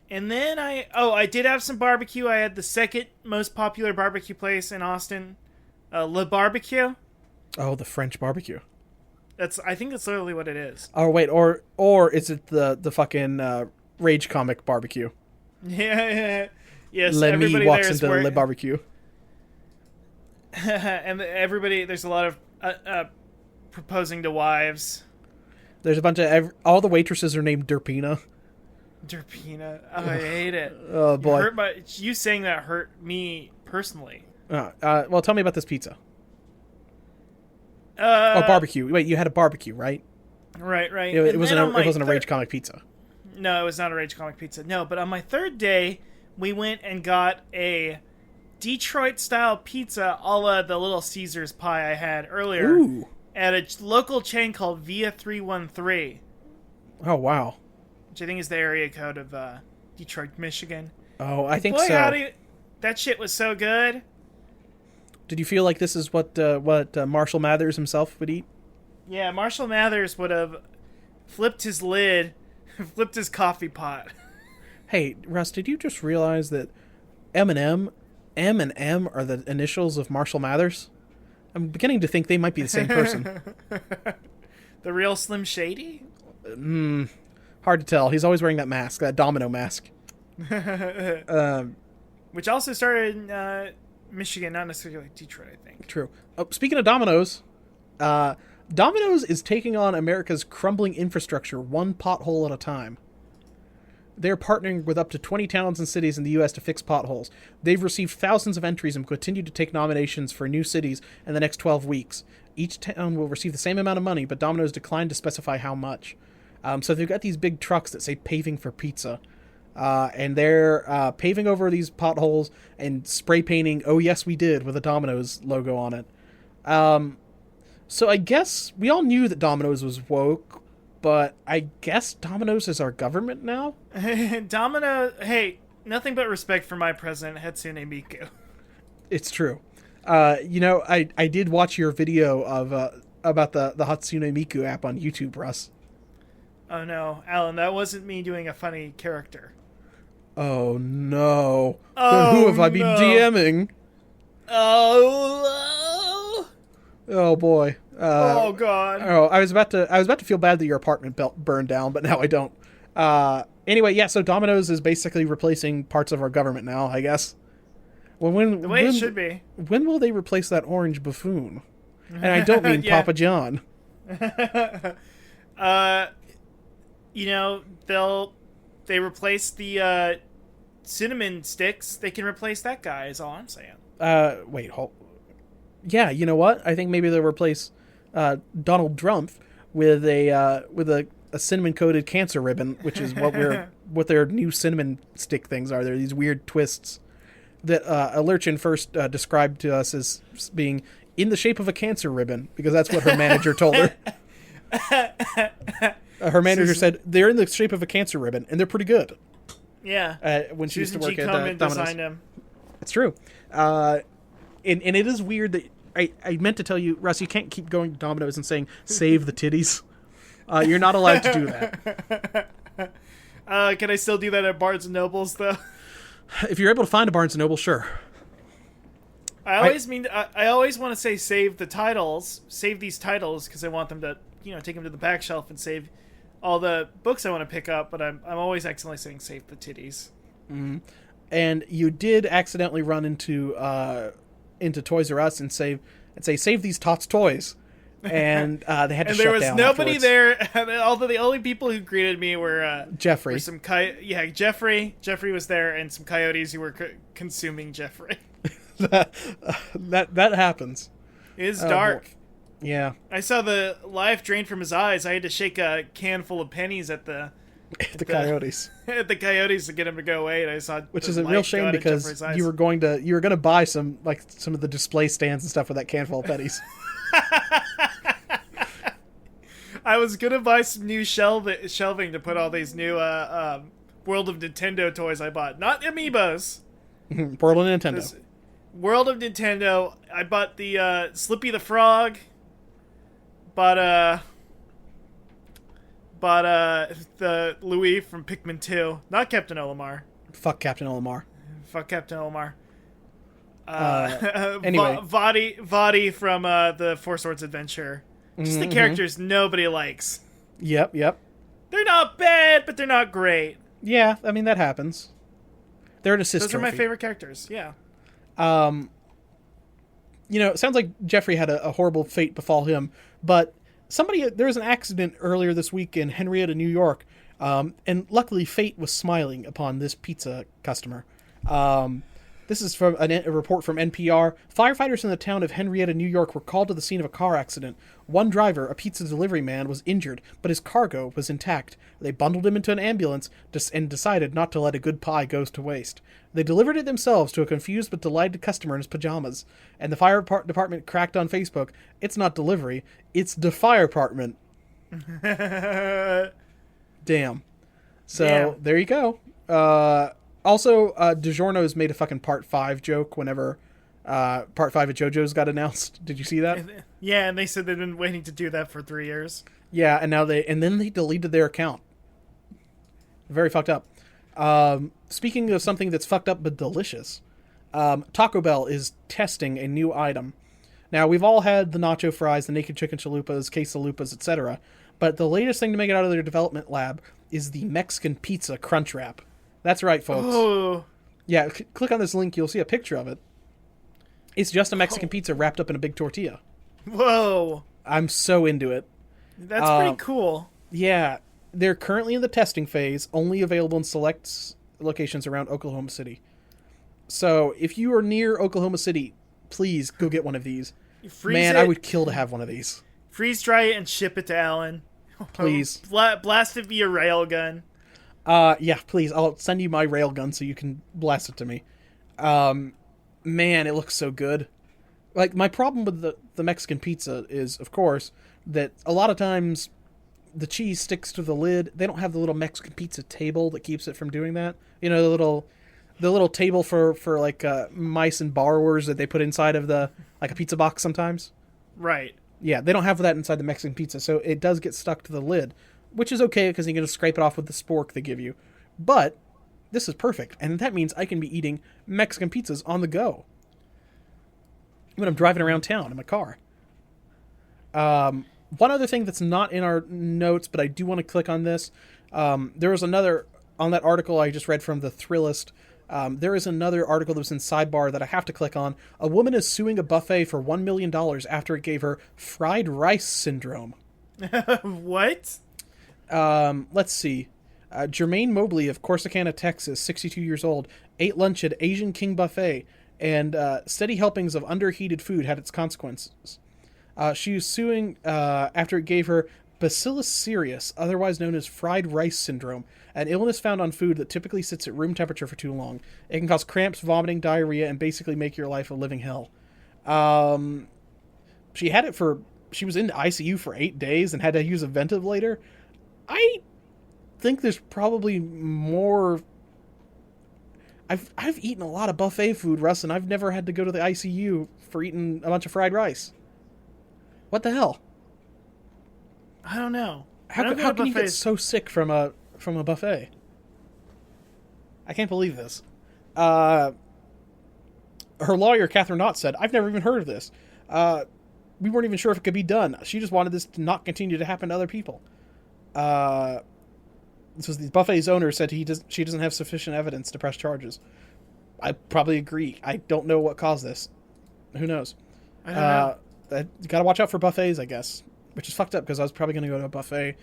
And then I did have some barbecue. I had the second most popular barbecue place in Austin, Le Barbecue. Oh, the French barbecue. I think that's literally what it is. Oh wait, or is it the fucking Rage comic barbecue? Yeah. Yes. Lemmy walks into Le Barbecue. And everybody, there's a lot of proposing to wives. There's a bunch of all the waitresses are named Derpina. Derpina. Oh, I hate it. Oh boy. You saying that hurt me personally. Well, tell me about this pizza. Barbecue. Wait, you had a barbecue, right? Right. It wasn't a Rage comic pizza. No, it was not a Rage comic pizza. No, but on my third day, we went and got a Detroit-style pizza a la the Little Caesars pie I had earlier. Ooh. At a local chain called Via 313. Oh, wow. Which I think is the area code of Detroit, Michigan. Oh, I think Boy, so. That shit was so good. Did you feel like this is what Marshall Mathers himself would eat? Yeah, Marshall Mathers would have flipped his lid, flipped his coffee pot. Hey, Russ, did you just realize that M and M are the initials of Marshall Mathers? I'm beginning to think they might be the same person. The real Slim Shady? Hard to tell. He's always wearing that mask, that domino mask. Which also started in Michigan, not necessarily like Detroit, I think. True. Speaking of Domino's, Domino's is taking on America's crumbling infrastructure one pothole at a time. They're partnering with up to 20 towns and cities in the U.S. to fix potholes. They've received thousands of entries and continue to take nominations for new cities in the next 12 weeks. Each town will receive the same amount of money, but Domino's declined to specify how much. So they've got these big trucks that say paving for pizza. And they're paving over these potholes and spray painting, "Oh yes we did," with a Domino's logo on it. So I guess we all knew that Domino's was woke, but I guess Domino's is our government now? Hey, nothing but respect for my president, Hatsune Miku. It's true. I did watch your video of about the Hatsune Miku app on YouTube, Russ. Oh no, Alan, that wasn't me doing a funny character. Oh no. Then who have I been DMing? Oh boy. oh god. Oh, I was about to feel bad that your apartment burned down, but now I don't. Anyway, yeah, so Domino's is basically replacing parts of our government now, I guess. Well, the way it should be. When will they replace that orange buffoon? And I don't mean Papa John. They replace the cinnamon sticks. They can replace that guy, is all I'm saying. Yeah, you know what? I think maybe they'll replace Donald Trump with a cinnamon coated cancer ribbon, which is what their new cinnamon stick things are. They're these weird twists that Alerchin first described to us as being in the shape of a cancer ribbon, because that's what her manager told her. Her manager said they're in the shape of a cancer ribbon, and they're pretty good. Yeah. When she used to Susan work G. at Domino's. designed him. It's true. And it is weird that I meant to tell you, Russ, you can't keep going to Domino's and saying, "Save the titties." You're not allowed to do that. Can I still do that at Barnes & Noble's, though? If you're able to find a Barnes & Noble, sure. I always want to say save these titles, because I want them to, take them to the back shelf and save all the books I want to pick up, but I'm always accidentally saying save the titties. Mm-hmm. And you did accidentally run into Toys R Us and say save these tots toys. and they had to and shut there was down nobody afterwards. there. And although the only people who greeted me were Jeffrey. Jeffrey was there, and some coyotes who were consuming Jeffrey. that happens. It is dark. Boy. Yeah. I saw the life drain from his eyes. I had to shake a can full of pennies at the coyotes. At the coyotes to get him to go away. And I saw, which is a real shame because you were going to buy some of the display stands and stuff with that can full of pennies. I was gonna buy some new shelving to put all these new World of Nintendo toys I bought. Not amiibos. World of Nintendo. World of Nintendo. I bought the Slippy the Frog. Bought the Louis from Pikmin 2. Not Captain Olimar. Fuck Captain Olimar. Fuck Captain Olimar. Anyway. Vadi from the Four Swords Adventure. Just the characters nobody likes. Yep. They're not bad, but they're not great. Yeah, I mean, that happens. They're an assist Those trophy. are my favorite characters, yeah. It sounds like Jeffrey had a horrible fate befall him, but there was an accident earlier this week in Henrietta, New York, and luckily fate was smiling upon this pizza customer. This is from a report from NPR. Firefighters in the town of Henrietta, New York were called to the scene of a car accident. One driver, a pizza delivery man, was injured, but his cargo was intact. They bundled him into an ambulance and decided not to let a good pie go to waste. They delivered it themselves to a confused but delighted customer in his pajamas. And the fire department cracked on Facebook, "It's not delivery, it's the fire department." Damn. So, There you go. Also, DiGiorno's made a fucking Part 5 joke whenever Part 5 of JoJo's got announced. Did you see that? Yeah, and they said they've been waiting to do that for 3 years. Yeah, and then they deleted their account. Very fucked up. Speaking of something that's fucked up but delicious, Taco Bell is testing a new item. Now, we've all had the nacho fries, the naked chicken chalupas, quesalupas, etc., but the latest thing to make it out of their development lab is the Mexican pizza crunch wrap. That's right, folks. Oh. Yeah, click on this link. You'll see a picture of it. It's just a Mexican pizza wrapped up in a big tortilla. Whoa. I'm so into it. That's pretty cool. Yeah. They're currently in the testing phase, only available in select locations around Oklahoma City. So, if you are near Oklahoma City, please go get one of these. Man, I would kill to have one of these. Freeze dry it and ship it to Alan. Please. Blast it via railgun. Yeah, please. I'll send you my railgun so you can blast it to me. Man, it looks so good. Like, my problem with the Mexican pizza is, of course, that a lot of times the cheese sticks to the lid. They don't have the little Mexican pizza table that keeps it from doing that. You know, the little table for like mice and borrowers that they put inside of a pizza box sometimes. Right. Yeah, they don't have that inside the Mexican pizza, so it does get stuck to the lid, which is okay because you can just scrape it off with the spork they give you. But this is perfect, and that means I can be eating Mexican pizzas on the go when I'm driving around town in my car. One other thing that's not in our notes, but I do want to click on this. There was another, on that article I just read from the Thrillist, there is another article that was in Sidebar that I have to click on. A woman is suing a buffet for $1 million after it gave her fried rice syndrome. What? Let's see. Jermaine Mobley of Corsicana, Texas, 62 years old, ate lunch at Asian King Buffet, and steady helpings of underheated food had its consequences. She was suing after it gave her Bacillus cereus, otherwise known as fried rice syndrome, an illness found on food that typically sits at room temperature for too long. It can cause cramps, vomiting, diarrhea, and basically make your life a living hell. She was in the ICU for 8 days and had to use a ventilator. I think there's probably more. I've eaten a lot of buffet food, Russ, and I've never had to go to the ICU for eating a bunch of fried rice. What the hell? I don't know. How can you get so sick from a buffet? I can't believe this. Her lawyer, Catherine Knott, said, "I've never even heard of this. We weren't even sure if it could be done. She just wanted this to not continue to happen to other people." So the buffet's owner said she doesn't have sufficient evidence to press charges. I probably agree. I don't know what caused this. Who knows? I don't know. that you gotta watch out for buffets, I guess. Which is fucked up because I was probably gonna go to a buffet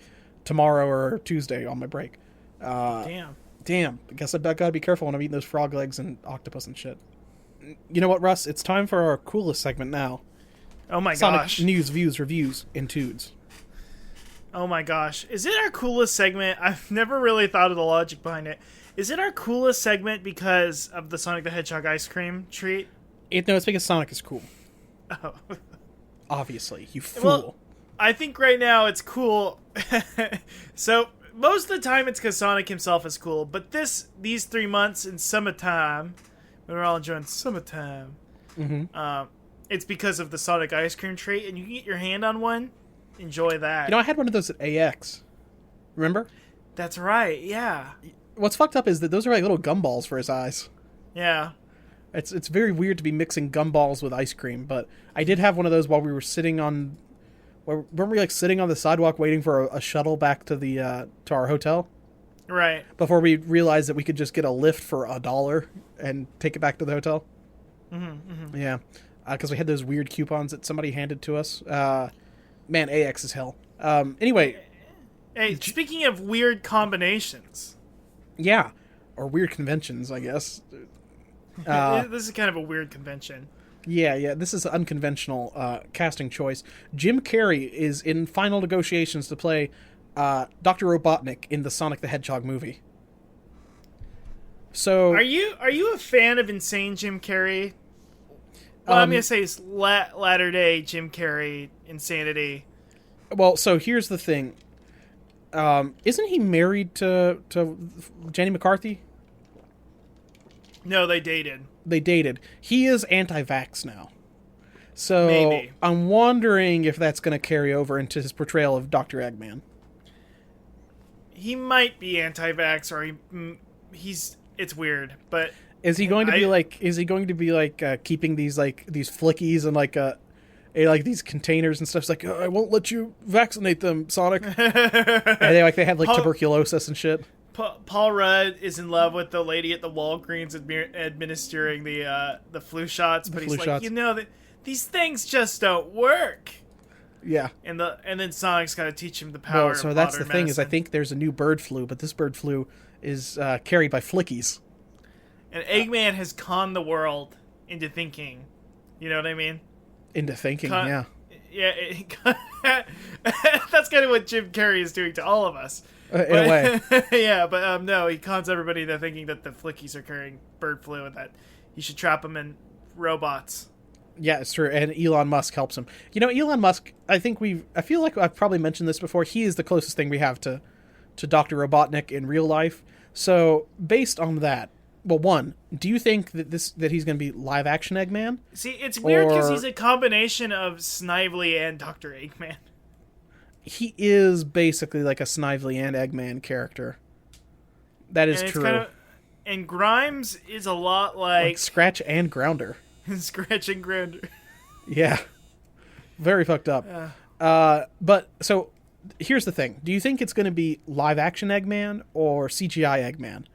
tomorrow or Tuesday on my break. Damn. I guess I gotta be careful when I'm eating those frog legs and octopus and shit. You know what, Russ? It's time for our coolest segment now. Oh my Sonic gosh. news, views, reviews, and tudes. Oh my gosh. Is it our coolest segment? I've never really thought of the logic behind it. Is it our coolest segment because of the Sonic the Hedgehog ice cream treat? No, it's because Sonic is cool. Oh. Obviously, you fool. Well, I think right now it's cool. So, most of the time it's because Sonic himself is cool. But these 3 months in summertime, when we're all enjoying summertime, it's because of the Sonic ice cream treat. And you can get your hand on one. Enjoy that. You know, I had one of those at AX. Remember? That's right, yeah. What's fucked up is that those are like little gumballs for his eyes. Yeah. It's very weird to be mixing gumballs with ice cream, but I did have one of those while we were sitting on... Weren't we like sitting on the sidewalk waiting for a shuttle back to the to our hotel? Right. Before we realized that we could just get a lift for $1 and take it back to the hotel? Yeah. Because we had those weird coupons that somebody handed to us. Man, AX is hell. Anyway. Hey, speaking of weird combinations. Yeah. Or weird conventions, I guess. This is kind of a weird convention. Yeah. This is an unconventional casting choice. Jim Carrey is in final negotiations to play Dr. Robotnik in the Sonic the Hedgehog movie. So, are you a fan of insane Jim Carrey? Well, I'm gonna say it's latter day Jim Carrey insanity. Well, so here's the thing. Isn't he married to Jenny McCarthy? No, they dated. They dated. He is anti-vax now. So Maybe. I'm wondering if that's going to carry over into his portrayal of Dr. Eggman. He might be anti-vax, or he's. It's weird, but is he going to be like? Is he going to be like keeping these flickies and like these containers and stuff? It's like, I won't let you vaccinate them, Sonic. And they have like tuberculosis and shit. Paul Rudd is in love with the lady at the Walgreens administering the flu shots, but he's like, these things just don't work. Yeah. And then Sonic's got to teach him the power. So of that's the modern thing medicine. is I think there's a new bird flu, but this bird flu is carried by flickies. And Eggman has conned the world into thinking. You know what I mean? Into thinking, yeah. Yeah, that's kind of what Jim Carrey is doing to all of us. In a way. Yeah, but no, he cons everybody into thinking that the flickies are carrying bird flu and that he should trap them in robots. Yeah, it's true. And Elon Musk helps him. You know, Elon Musk, I feel like I've probably mentioned this before. He is the closest thing we have to Dr. Robotnik in real life. So, based on that, well, one, do you think that he's going to be live action Eggman? See, it's weird because he's a combination of Snively and Dr. Eggman. He is basically like a Snively and Eggman character. That is true. And Grimes is a lot like Scratch and Grounder. Scratch and Grounder. Yeah. Very fucked up. But, so, here's the thing. Do you think it's going to be live action Eggman or CGI Eggman?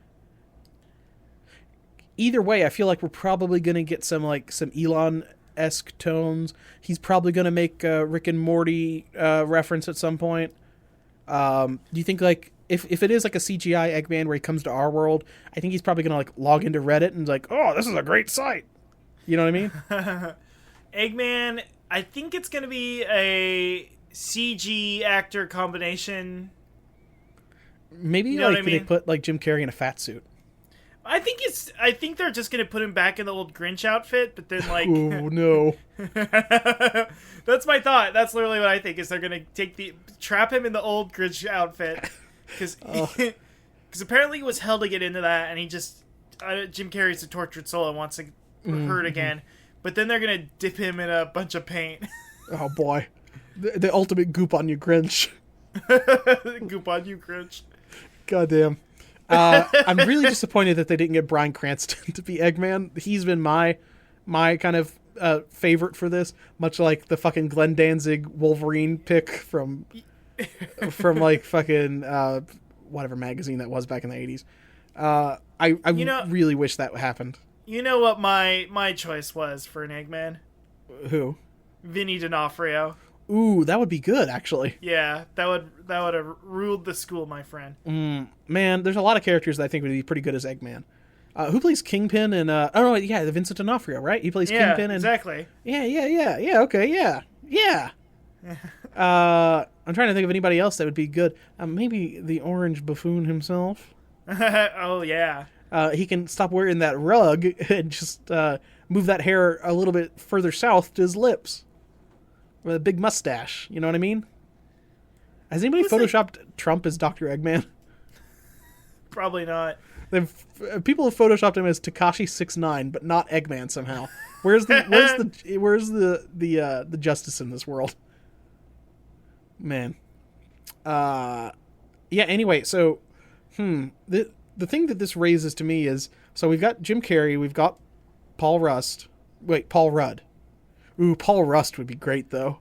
Either way, I feel like we're probably going to get some Elon-esque tones. He's probably going to make a Rick and Morty reference at some point. Do you think, like, if it is like a CGI Eggman where he comes to our world, I think he's probably going to, like, log into Reddit and like, oh, this is a great site. You know what I mean? Eggman, I think it's going to be a CG actor combination. Maybe, you know what I mean? They put, like, Jim Carrey in a fat suit. I think they're just gonna put him back in the old Grinch outfit, but then like, oh no, that's my thought. That's literally what I think is they're gonna trap him in the old Grinch outfit because apparently he was hell to get into that, and he just Jim Carrey's a tortured soul and wants to hurt again, but then they're gonna dip him in a bunch of paint. Oh boy, the ultimate goop on you Grinch. Goop on you Grinch. Goddamn. I'm really disappointed that they didn't get Bryan Cranston to be Eggman. He's been my kind of favorite for this, much like the fucking Glenn Danzig Wolverine pick from like fucking whatever magazine that was back in the 80s. I really wish that happened. You know what my choice was for an Eggman? Who? Vinny D'Onofrio. Ooh, that would be good, actually. Yeah, that would have ruled the school, my friend. Man, there's a lot of characters that I think would be pretty good as Eggman. Who plays Kingpin and the Vincent D'Onofrio, right? He plays Kingpin and exactly. Yeah, okay, yeah. I'm trying to think of anybody else that would be good. Maybe the Orange Buffoon himself. Oh yeah. He can stop wearing that rug and just move that hair a little bit further south to his lips. With a big mustache, you know what I mean? Has anybody photoshopped Trump as Dr. Eggman? Probably not. People have photoshopped him as Tekashi 6ix9ine, but not Eggman somehow. Where's the justice in this world? Man. Anyway, so the thing that this raises to me is, so we've got Jim Carrey, we've got Paul Rudd. Ooh, Paul Rust would be great, though.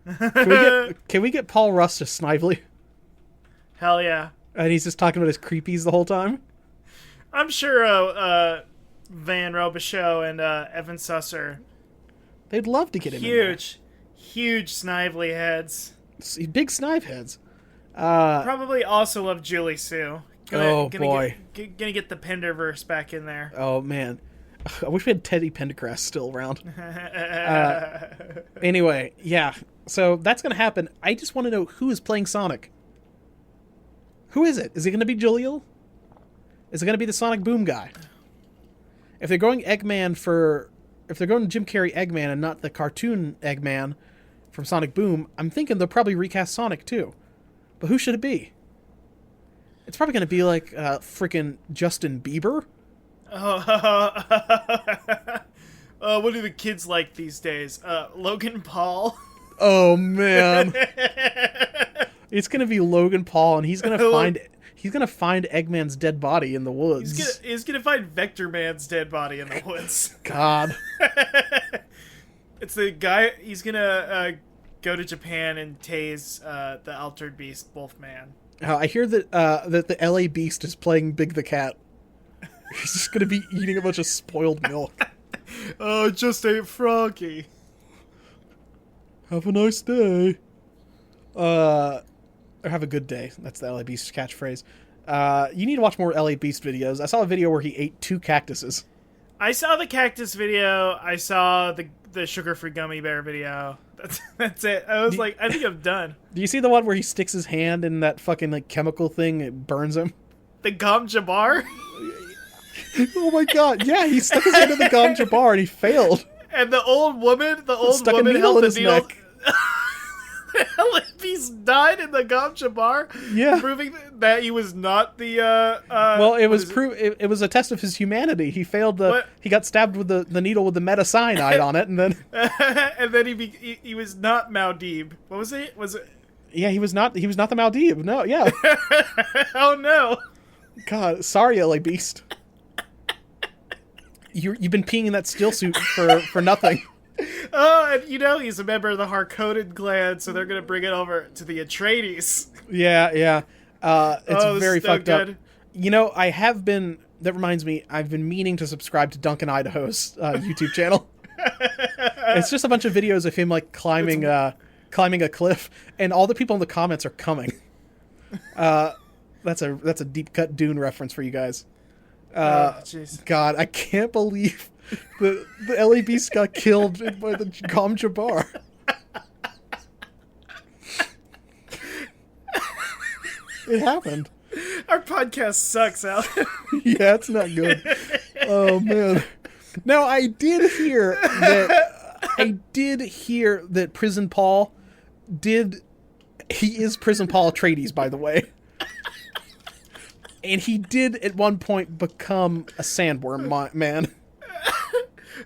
Can we get Paul Rust as Snively? Hell yeah. And he's just talking about his creepies the whole time? I'm sure Van Robichaux and Evan Susser. They'd love to get him in there. Huge Snively heads. Big Snive heads. Probably also love Julie Sue. Boy. Gonna get the Penderverse back in there. Oh, man. I wish we had Teddy Pendergrass still around. Anyway, yeah. So that's going to happen. I just want to know who is playing Sonic. Who is it? Is it going to be Jaleel? Is it going to be the Sonic Boom guy? If they're going Jim Carrey Eggman and not the cartoon Eggman from Sonic Boom, I'm thinking they'll probably recast Sonic too. But who should it be? It's probably going to be like freaking Justin Bieber. What do the kids like these days? Logan Paul. Oh man, it's gonna be Logan Paul, and he's gonna find Eggman's dead body in the woods. He's gonna find Vector Man's dead body in the woods. God, it's the guy. He's gonna go to Japan and tase the altered beast Wolfman. I hear that that the LA Beast is playing Big the Cat. He's just gonna be eating a bunch of spoiled milk. Oh, just ate Froggy. Have a nice day. Or have a good day. That's the LA Beast catchphrase. You need to watch more LA Beast videos. I saw a video where he ate 2 cactuses. I saw the cactus video. I saw the sugar-free gummy bear video. That's it. I was I think I'm done. Do you see the one where he sticks his hand in that fucking chemical thing? It burns him. The Gom Jabbar? Oh my god, yeah, he stuck his hand in the Gom Jabbar and he failed. And the old woman stuck a held needle in the his needle. neck. The LAPs died in the Gom Jabbar, yeah, proving that he was not the. Well, it was it was a test of his humanity. He failed he got stabbed with the needle with the metacyanide on it, and then and then he was not Maldeeb. What was it? Was it? Yeah, he was not the Maldeeb. No, yeah. Oh no. God, sorry, LA Beast. You've been peeing in that still suit for nothing. Oh, and he's a member of the Harkonnen clan, so they're gonna bring it over to the Atreides. Yeah. It's very fucked good. up. I have been. That reminds me, I've been meaning to subscribe to Duncan Idaho's YouTube channel. It's just a bunch of videos of him climbing a cliff, and all the people in the comments are coming. That's a deep cut Dune reference for you guys. God, I can't believe the LA Beast got killed by the Gom Jabbar. It happened. Our podcast sucks, Al. Yeah, it's not good. Oh man. Now I did hear that Prison Paul he is Prison Paul Atreides, by the way. And he did, at one point, become a sandworm man.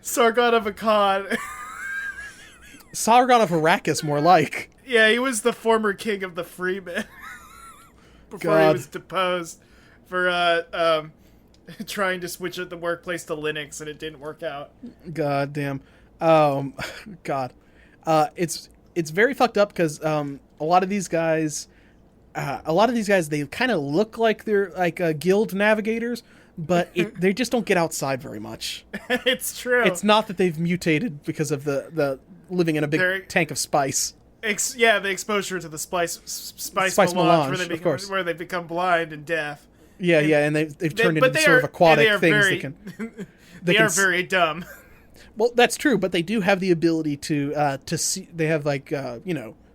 Sargon of Akkad. Sargon of Arrakis, more like. Yeah, he was the former king of the Freemen. Before he was deposed for trying to switch the workplace to Linux, and it didn't work out. God damn. God. It's very fucked up because a lot of these guys, they kind of look like they're guild navigators, but they just don't get outside very much. It's true. It's not that they've mutated because of the living in a big They're- tank of spice. The exposure to the spice Spice melange, of course. where they become blind and deaf. Yeah, and they've turned But into they sort are- of aquatic they are things very- that can. They are very dumb. Well, that's true, but they do have the ability to see. They have like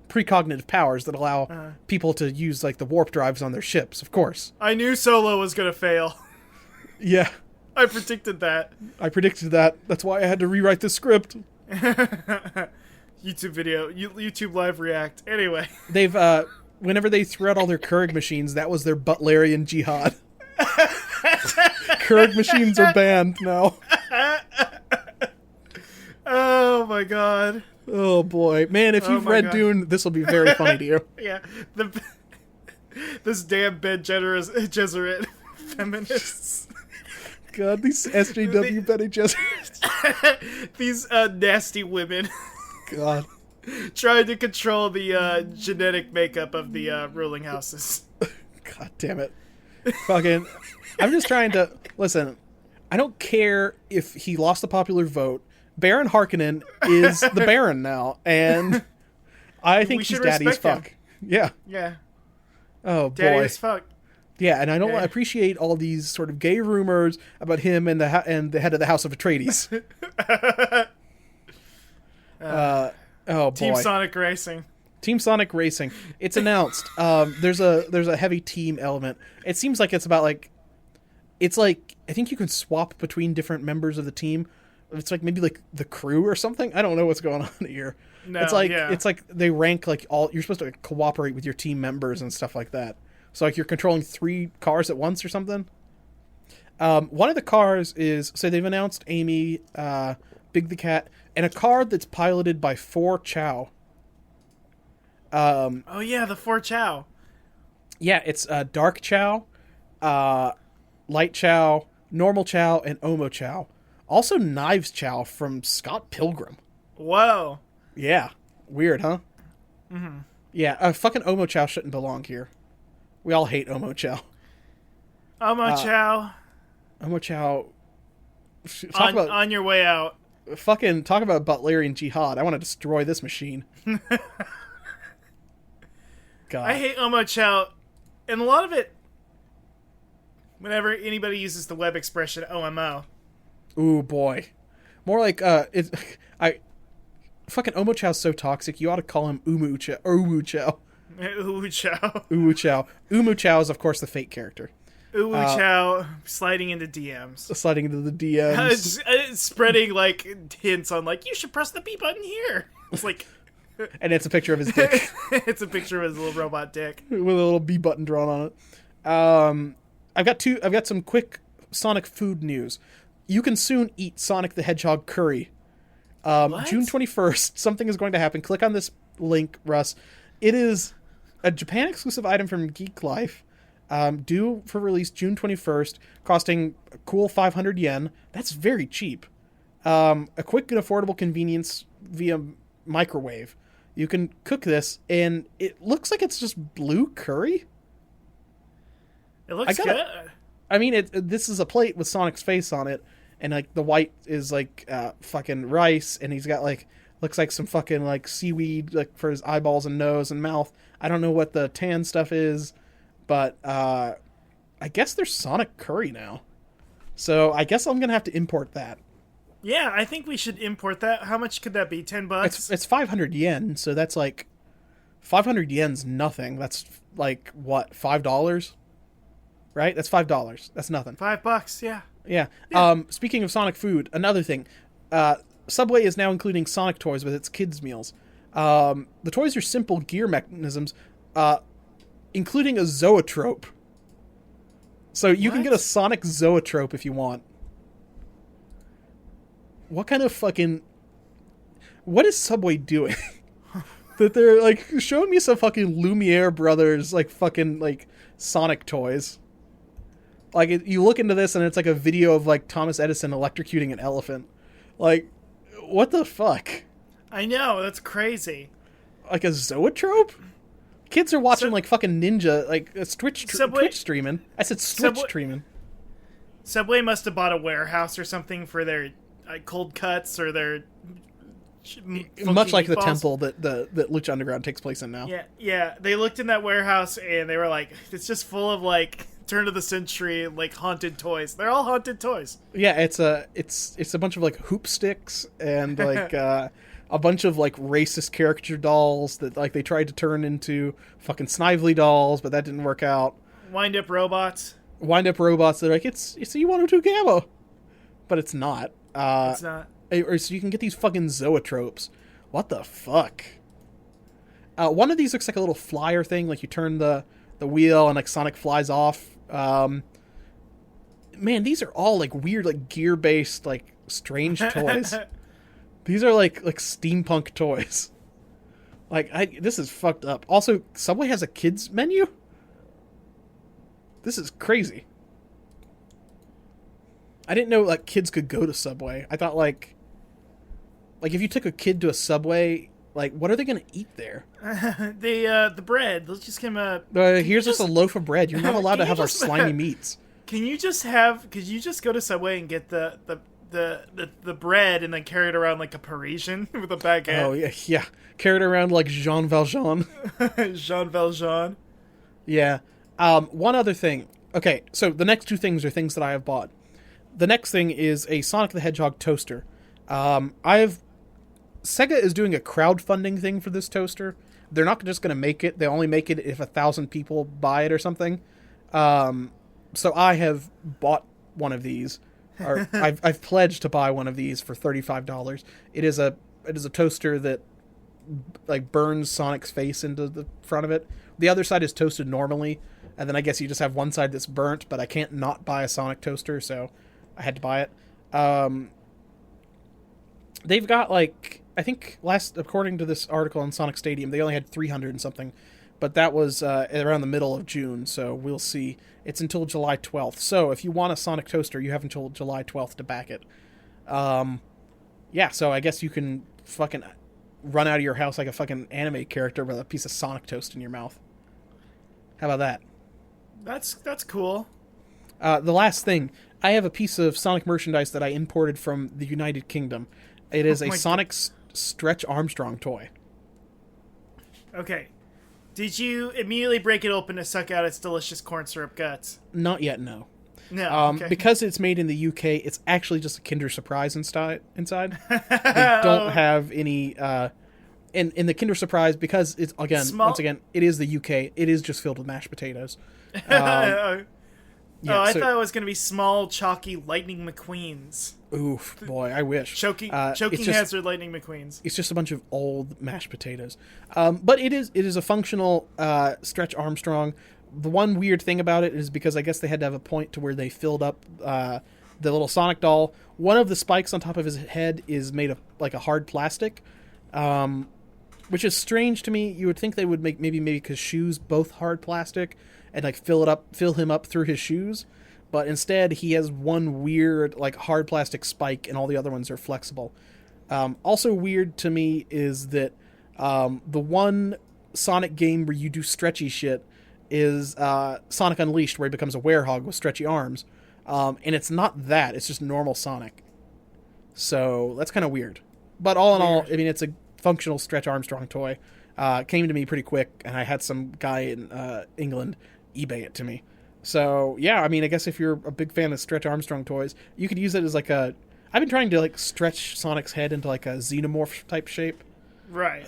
precognitive powers that allow people to use like the warp drives on their ships. Of course. I knew Solo was gonna fail. Yeah, I predicted that. I predicted that. That's why I had to rewrite the script. YouTube video, YouTube live react. Anyway, They've whenever they threw out all their Kurg machines, that was their Butlerian jihad. Kurg machines are banned now. oh my god. Oh boy, man! If you've read God. Dune, this will be very funny to you. Yeah, this damn Ben Gesserit feminists. God, these SJW Bene Gesserits. These nasty women God. trying to control the genetic makeup of the ruling houses. God damn it. Fucking, I'm just trying to listen. I don't care if he lost the popular vote. Baron Harkonnen is the Baron now, and I think We he's should daddy as respect fuck. Yeah. Yeah, Oh daddy boy. as fuck. Yeah, and I don't Yeah. appreciate all these sort of gay rumors about him and the head of the House of Atreides. Oh boy. Team Sonic Racing. Team Sonic Racing. It's announced. There's a heavy team element. It seems like it's about like, it's like I think you can swap between different members of the team. It's like maybe like the crew or something. I don't know what's going on here. No, it's like yeah. it's like they rank like all. You're supposed to like, cooperate with your team members and stuff like that. So like you're controlling 3 cars at once or something. One of the cars is so they've announced Amy, Big the Cat, and a car that's piloted by 4 Chow. Oh yeah, the 4 Chow. Yeah, it's Dark Chow, Light Chow, Normal Chow, and Omo Chow. Also Knives Chow from Scott Pilgrim. Whoa. Yeah. Weird, huh? Mm-hmm. Yeah, fucking Omo Chow shouldn't belong here. We all hate Omo Chow. Omo Chow. Omo Chow... Talk about On your way out. fucking talk about Butlerian jihad. I want to destroy this machine. God. I hate Omo Chow, and a lot of it, whenever anybody uses the web expression OMO. Ooh boy. More like fucking Omo Chow's so toxic. You ought to call him Umu Chow or Uwu Chow. Uwu Chow. Uwu Chow. Umu Chow is of course the fake character. Uwu Chow sliding into DMs. Sliding into the DMs. It's spreading like hints on like you should press the B button here. It's like And it's a picture of his dick it's a picture of his little robot dick. with a little B button drawn on it. I've got some quick Sonic food news. You can soon eat Sonic the Hedgehog curry. What? June 21st, something is going to happen. Click on this link, Russ. It is a Japan exclusive item from Geek Life, due for release June 21st, costing a cool 500 yen. That's very cheap. A quick and affordable convenience via microwave. You can cook this, and it looks like it's just blue curry. It looks good. I mean, this is a plate with Sonic's face on it, and like the white is like fucking rice, and he's got like looks like some fucking like seaweed like for his eyeballs and nose and mouth. I don't know what the tan stuff is, but I guess there's Sonic curry now. So I guess I'm gonna have to import that. Yeah, I think we should import that. How much could that be? $10? It's 500 yen, so that's like 500 yen's nothing. That's like what, $5? Right? That's $5. That's nothing. $5, yeah. Yeah. Speaking of Sonic food, another thing. Subway is now including Sonic toys with its kids' meals. The toys are simple gear mechanisms, including a zoetrope. So you can get a Sonic zoetrope if you want. What kind of fucking... What is Subway doing? That they're, like, showing me some fucking Lumiere Brothers, like, fucking, like, Sonic toys. Like, you look into this and it's like a video of, like, Thomas Edison electrocuting an elephant. Like, what the fuck? I know, that's crazy. Like a zoetrope? Kids are watching, like, fucking Ninja, like, Twitch streaming. I said Twitch streaming. Subway must have bought a warehouse or something for their cold cuts or their Much like the meatballs. temple that Lucha Underground takes place in now. Yeah. They looked in that warehouse and they were like, it's just full of like turn of the century like haunted toys. They're all haunted toys. Yeah, it's a bunch of like hoop sticks and like a bunch of like racist caricature dolls that like they tried to turn into fucking Snively dolls, but that didn't work out. Wind up robots. That are like it's a U102 Gamma, but it's not. It's not. Or so you can get these fucking zoetropes. What the fuck? One of these looks like a little flyer thing. Like you turn the wheel and like Sonic flies off. Man, these are all like weird, like gear based, like strange toys. These are like steampunk toys. Like this is fucked up. Also, Subway has a kids menu. This is crazy. I didn't know like kids could go to Subway. I thought like if you took a kid to a Subway, like what are they gonna eat there? The bread. Let's just give him here's just a loaf of bread. You're not allowed to have our slimy meats. Could you just go to Subway and get the bread and then carry it around like a Parisian with a baguette? Oh yeah. Carry it around like Jean Valjean. Jean Valjean. Yeah. One other thing. Okay, so the next two things are things that I have bought. The next thing is a Sonic the Hedgehog toaster. Sega is doing a crowdfunding thing for this toaster. They're not just going to make it. They only make it if 1,000 people buy it or something. So I have bought one of these. Or I've pledged to buy one of these for $35. It is a toaster that like burns Sonic's face into the front of it. The other side is toasted normally, and then I guess you just have one side that's burnt, but I can't not buy a Sonic toaster, so I had to buy it. They've got like, I think according to this article on Sonic Stadium, they only had 300 and something, but that was around the middle of June, so we'll see. It's until July 12th, so if you want a Sonic toaster, you have until July 12th to back it. Yeah, so I guess you can fucking run out of your house like a fucking anime character with a piece of Sonic toast in your mouth. How about that? That's cool. The last thing, I have a piece of Sonic merchandise that I imported from the United Kingdom. It is a Sonic Stretch Armstrong toy. Okay. Did you immediately break it open to suck out its delicious corn syrup guts? Not yet, no. No, okay. Because it's made in the UK, it's actually just a Kinder Surprise inside. They don't have any... in the Kinder Surprise, because it's, once again, it is the UK, it is just filled with mashed potatoes. I thought it was going to be small, chalky Lightning McQueens. Oof, boy, I wish. Choking hazard Lightning McQueens. It's just a bunch of old mashed potatoes. But it is a functional Stretch Armstrong. The one weird thing about it is because I guess they had to have a point to where they filled up the little Sonic doll. One of the spikes on top of his head is made of like a hard plastic, which is strange to me. You would think they would make his shoes both hard plastic and like fill him up through his shoes, but instead he has one weird like hard plastic spike and all the other ones are flexible. Also weird to me is that the one Sonic game where you do stretchy shit is Sonic Unleashed, where he becomes a werehog with stretchy arms, and it's not that, it's just normal Sonic. So that's kind of weird. But all in all, I mean, it's a functional Stretch Armstrong toy. Came to me pretty quick, and I had some guy in England eBay it to me. So yeah, I mean, I guess if you're a big fan of Stretch Armstrong toys, you could use it as like a... I've been trying to like stretch Sonic's head into like a xenomorph type shape. Right.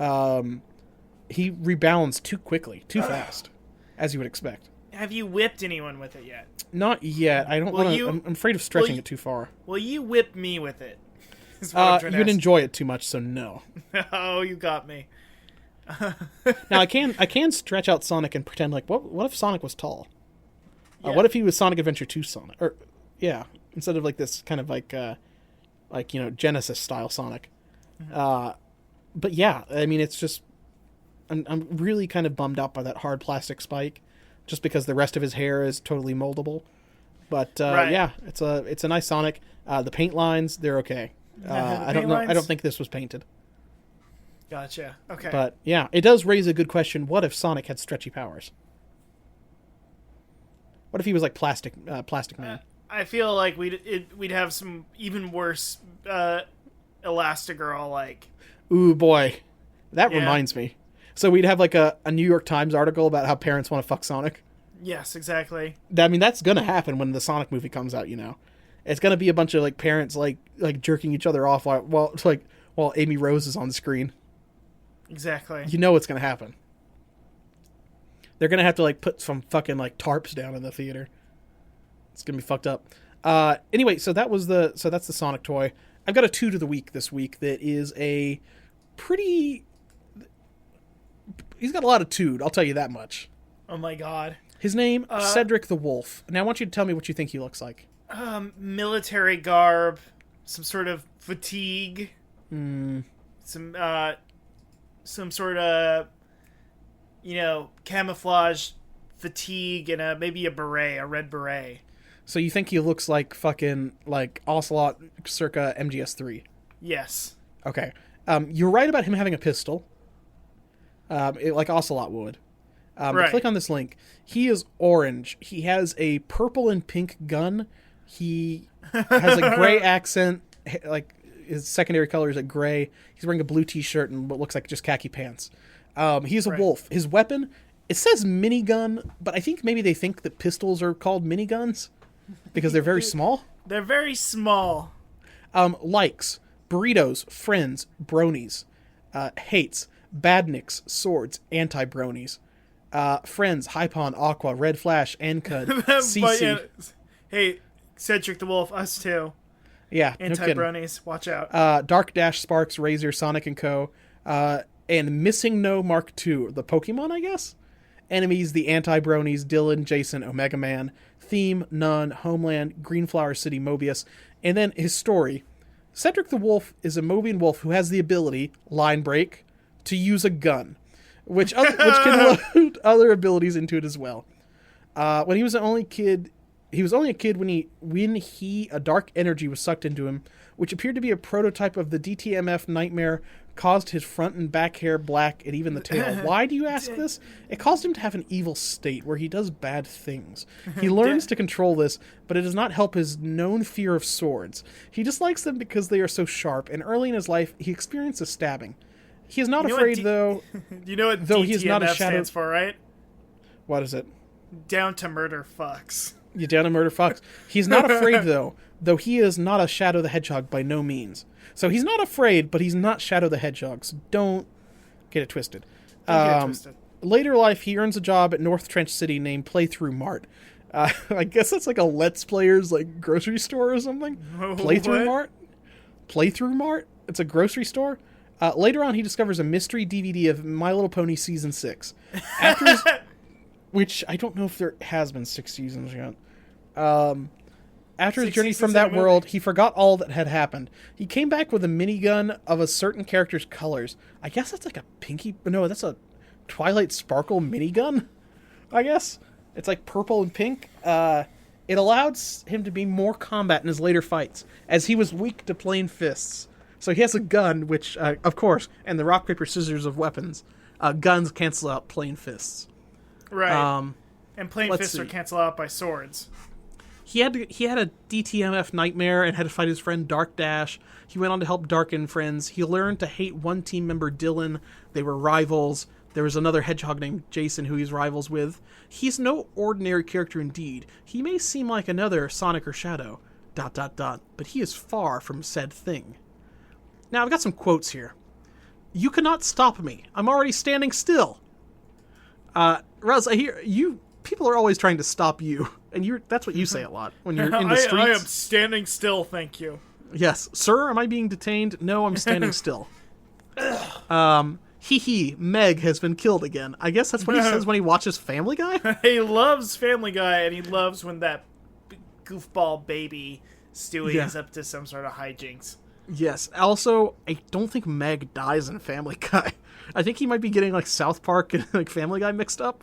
He rebounds too quickly, too fast, as you would expect. Have you whipped anyone with it yet? Not yet. I don't want to... I'm afraid of stretching it too far. Will you whip me with it? You'd enjoy it too much, so no. Oh, you got me. Now I can stretch out Sonic and pretend like what if Sonic was tall? Yeah. What if he was Sonic Adventure 2 Sonic? Or yeah, instead of like this kind of like Genesis style Sonic. Mm-hmm. But yeah, I mean, it's just I'm really kind of bummed out by that hard plastic spike, just because the rest of his hair is totally moldable. But right. Yeah, it's a nice Sonic. The paint lines, they're okay. I don't know. I don't think this was painted. Gotcha. Okay. But yeah, it does raise a good question. What if Sonic had stretchy powers? What if he was like Plastic Man? I feel like we'd have some even worse Elastigirl, like. Ooh, boy. That Yeah. reminds me. So we'd have like a New York Times article about how parents want to fuck Sonic. Yes, exactly. I mean, that's going to happen when the Sonic movie comes out, you know. It's going to be a bunch of like parents like jerking each other off while Amy Rose is on the screen. Exactly. You know what's going to happen. They're going to have to like put some fucking like tarps down in the theater. It's going to be fucked up. Anyway, so that's the Sonic toy. I've got a 2 to the week this week that is a pretty... He's got a lot of tude, I'll tell you that much. Oh my god. His name, Cedric the Wolf. Now I want you to tell me what you think he looks like. Military garb, some sort of fatigue, some sort of, camouflage fatigue, and maybe a beret, a red beret. So you think he looks like fucking like Ocelot circa MGS3? Yes. Okay. You're right about him having a pistol. Like Ocelot would. Right. But click on this link. He is orange. He has a purple and pink gun. He has a gray accent. Like his secondary color is a gray. He's wearing a blue t-shirt and what looks like just khaki pants. He's a wolf. His weapon, it says minigun, but I think maybe they think that pistols are called miniguns because they're very small. They're very small. Likes, burritos, friends, bronies, hates, badniks, swords, anti-bronies, friends, Hypon, Aqua, Red Flash, Ancud, CC. Hey, Cedric the Wolf, us too. Yeah, anti-bronies, watch out. Dark Dash, Sparks, Razor, Sonic and Co. And Missing No Mark II, the Pokemon, I guess? Enemies, the anti-bronies, Dylan, Jason, Omega Man, Theme, None, Homeland, Greenflower City, Mobius, and then his story. Cedric the Wolf is a Mobian wolf who has the ability, line break, to use a gun, which can load other abilities into it as well. When he was only a kid when a dark energy was sucked into him, which appeared to be a prototype of the DTMF nightmare, caused his front and back hair black and even the tail. Why do you ask this? It caused him to have an evil state where he does bad things. He learns to control this, but it does not help his known fear of swords. He dislikes them because they are so sharp, and early in his life, he experiences stabbing. He is not afraid, though. You know what though DTMF he is not a shadow... stands for, right? What is it? Down to murder fucks. You down to murder fucks. He's not afraid, though he is not a Shadow the Hedgehog by no means. So he's not afraid, but he's not Shadow the Hedgehog, so don't get it twisted. Later life, he earns a job at North Trench City named Playthrough Mart. I guess that's like a Let's Players like grocery store or something. Playthrough Mart? Playthrough Mart? It's a grocery store? Later on, he discovers a mystery DVD of My Little Pony Season 6. Which I don't know if there has been 6 seasons yet. After his journey from that world, he forgot all that had happened. He came back with a minigun of a certain character's colors. I guess that's like a pinky... No, that's a Twilight Sparkle minigun, I guess. It's like purple and pink. It allowed him to be more combat in his later fights, as he was weak to plain fists. So he has a gun, which, of course, and the rock, paper, scissors of weapons, guns cancel out plain fists. Right. And plain fists are canceled out by swords. He had a DTMF nightmare and had to fight his friend Dark Dash. He went on to help Dark and friends. He learned to hate one team member, Dylan. They were rivals. There was another hedgehog named Jason who he's rivals with. He's no ordinary character indeed. He may seem like another Sonic or Shadow, ... but he is far from said thing. Now, I've got some quotes here. You cannot stop me. I'm already standing still. Raz, I hear you... People are always trying to stop you, and that's what you say a lot when you're in the streets. I am standing still, thank you. Yes. Sir, am I being detained? No, I'm standing still. Meg has been killed again. I guess that's what he says when he watches Family Guy? He loves Family Guy, and he loves when that goofball baby Stewie is up to some sort of hijinks. Yes. Also, I don't think Meg dies in Family Guy. I think he might be getting like South Park and like Family Guy mixed up.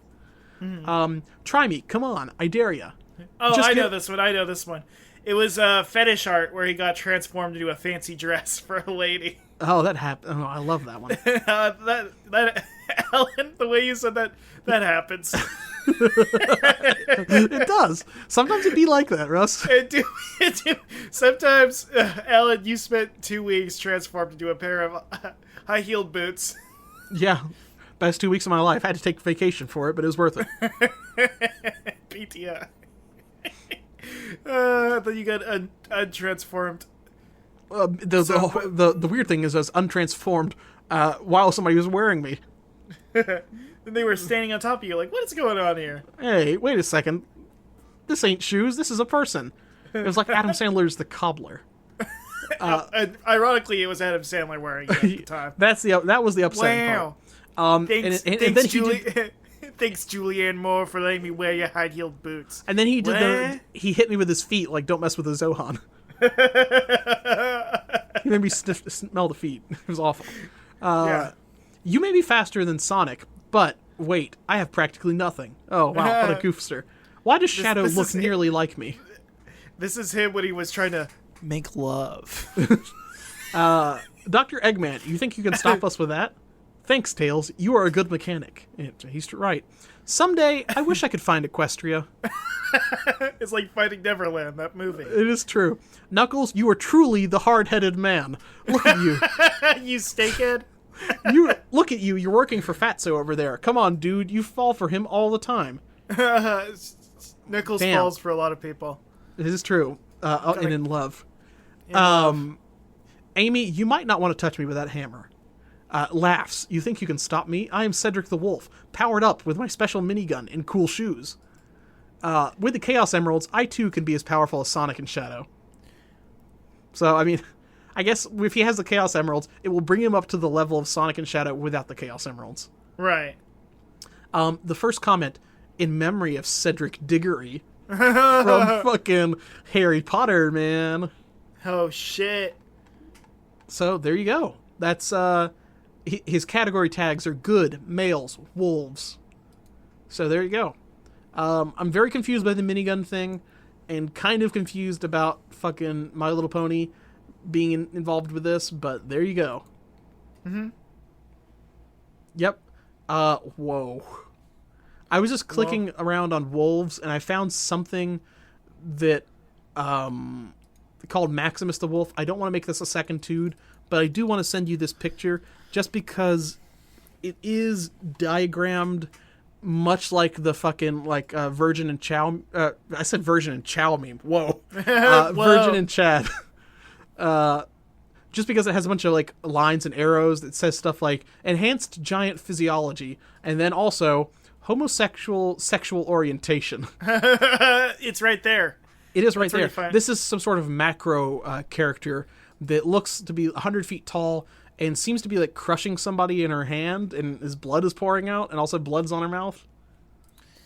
Try me, come on, I dare ya. Oh, I know this one. It was fetish art where he got transformed into a fancy dress for a lady. Oh, that happened. Oh, I love that one. That Ellen, the way you said that happens. It does. Sometimes it be like that, Russ. It do. Sometimes, Alan, you spent 2 weeks transformed into a pair of high-heeled boots. Yeah. Best 2 weeks of my life. I had to take vacation for it, but it was worth it. PTI. I thought you got untransformed. The weird thing is I was untransformed while somebody was wearing me. Then they were standing on top of you like, what is going on here? Hey, wait a second. This ain't shoes. This is a person. It was like Adam Sandler's The Cobbler. Ironically, it was Adam Sandler wearing it at the time. That was the upsetting part. Thanks, and then thanks, Julianne Moore, for letting me wear your high-heeled boots. And then he did he hit me with his feet like, don't mess with the Zohan. He made me smell the feet. It was awful. Yeah. You may be faster than Sonic, but wait, I have practically nothing. Oh, wow, what a goofster. Why does Shadow look nearly like me? This is him when he was trying to make love. Dr. Eggman, you think you can stop us with that? Thanks, Tails. You are a good mechanic. He's right. Someday, I wish I could find Equestria. It's like Finding Neverland, that movie. It is true. Knuckles, you are truly the hard-headed man. Look at you. You steakhead. Look at you. You're working for Fatso over there. Come on, dude. You fall for him all the time. Knuckles falls for a lot of people. It is true. And in love. Love. Amy, you might not want to touch me with that hammer. Laughs. You think you can stop me? I am Cedric the Wolf, powered up with my special minigun and cool shoes. With the Chaos Emeralds, I too can be as powerful as Sonic and Shadow. So, I mean, I guess if he has the Chaos Emeralds, it will bring him up to the level of Sonic and Shadow without the Chaos Emeralds. Right. The first comment, in memory of Cedric Diggory, from fucking Harry Potter, man. Oh, shit. So, there you go. That's, his category tags are good, males, wolves. So, there you go. I'm very confused by the minigun thing, and kind of confused about fucking My Little Pony being involved with this, but there you go. Mm-hmm. Yep. Whoa. I was just clicking around on wolves, and I found something that, called Maximus the Wolf. I don't want to make this a second tude, but I do want to send you this picture, just because it is diagrammed much like the fucking, Virgin and Chow... I said Virgin and Chow meme. Whoa. Virgin and Chad. Just because it has a bunch of, lines and arrows that says stuff like, enhanced giant physiology, and then also, homosexual sexual orientation. It's right there. It is right there. Fun. This is some sort of macro character that looks to be 100 feet tall and seems to be crushing somebody in her hand, and his blood is pouring out, and also blood's on her mouth.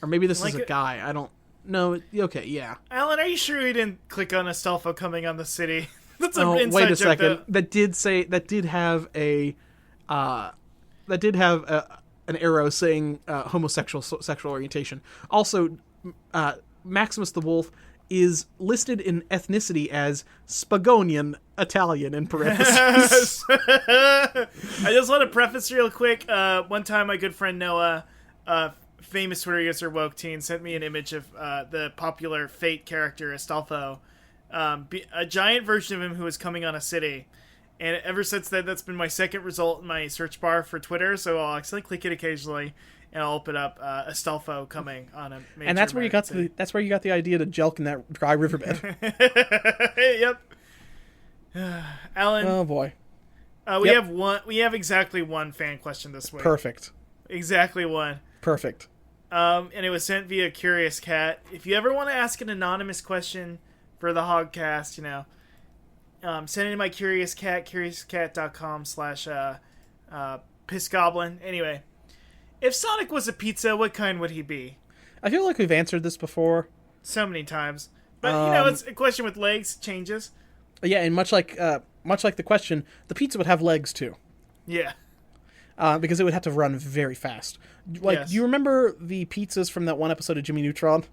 Or maybe this is a guy. I don't know. Okay, yeah. Alan, are you sure you didn't click on Astolfo coming on the city? That's wait a second. That did have an arrow saying homosexual sexual orientation. Also, Maximus the Wolf is listed in ethnicity as Spagonian Italian in parentheses. I just want to preface real quick. One time, my good friend Noah, famous Twitter user Woke Teen, sent me an image of the popular Fate character Astolfo, a giant version of him who was coming on a city. And ever since then, that's been my second result in my search bar for Twitter. So I'll actually click it occasionally, and I'll open up Astolfo coming on a major. And that's where you got the idea to jelk in that dry riverbed. Yep. Alan. Oh boy. We have exactly one fan question this week. Perfect. Exactly one. Perfect. And it was sent via Curious Cat. If you ever want to ask an anonymous question for the Hogcast, send it to my Curious Cat, curiouscat.com/pissgoblin. Anyway, if Sonic was a pizza, what kind would he be? I feel like we've answered this before. So many times. But, it's a question with legs, changes. Yeah, and much like the question, the pizza would have legs, too. Yeah. Because it would have to run very fast. Yes. Do you remember the pizzas from that one episode of Jimmy Neutron?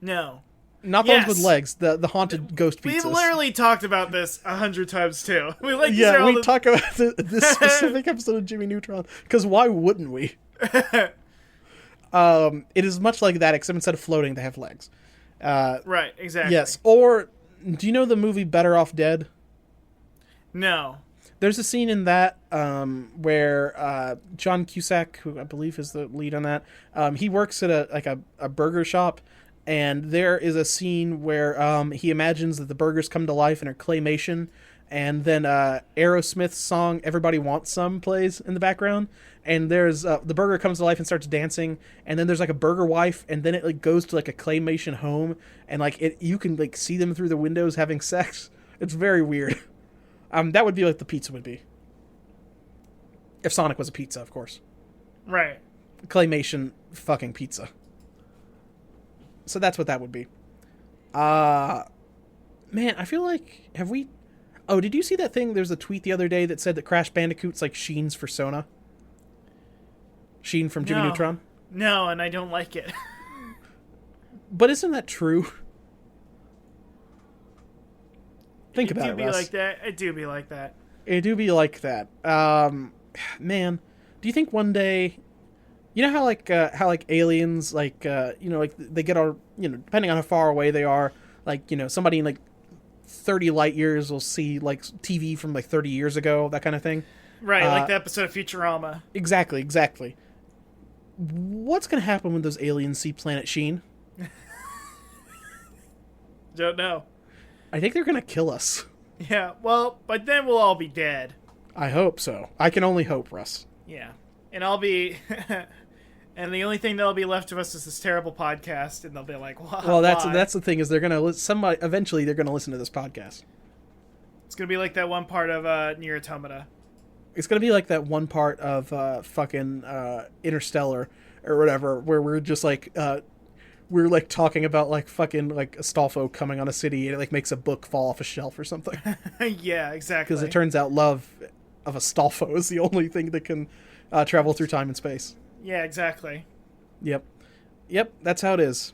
No. Not those with legs, the haunted ghost pizzas. We've literally talked about this 100 times, too. We talk about this specific episode of Jimmy Neutron, because why wouldn't we? It is much like that, except instead of floating, they have legs. Right, exactly. Yes. Or, do you know the movie Better Off Dead? No. There's a scene in that where John Cusack, who I believe is the lead on that, he works at a burger shop, and there is a scene where he imagines that the burgers come to life and are claymation, and then Aerosmith's song "Everybody Wants Some" plays in the background, and there's the burger comes to life and starts dancing, and then there's like a burger wife, and then it like goes to like a claymation home, and like you can like see them through the windows having sex. It's very weird. That would be like the pizza would be. If Sonic was a pizza, of course. Right. Claymation fucking pizza. So that's what that would be. Man, I feel like, have we... Oh, did you see that thing? There's a tweet the other day that said that Crash Bandicoot's like Sheen's Persona. Sheen from Jimmy Neutron? No, and I don't like it. But isn't that true? Think about it, Russ. It do be like that. It do be like that. Man, do you think one day... You know how aliens, like they get all, depending on how far away they are, like, somebody in like 30 light years will see like TV from like 30 years ago, that kind of thing. Right, like the episode of Futurama. Exactly. What's going to happen when those aliens see Planet Sheen? Don't know. I think they're going to kill us. Yeah, well, but then we'll all be dead. I hope so. I can only hope, Russ. Yeah. And I'll be... and the only thing that'll be left of us is this terrible podcast, and they'll be like, well, that's the thing, is they're going to... eventually they're going to listen to this podcast. It's going to be like that one part of Nier Automata. It's going to be like that one part of fucking Interstellar or whatever, where we're just like... we're like talking about like fucking like Astolfo coming on a city, and it like makes a book fall off a shelf or something. Yeah, exactly. Because it turns out love of Astolfo is the only thing that can travel through time and space. Yeah, exactly. Yep, that's how it is.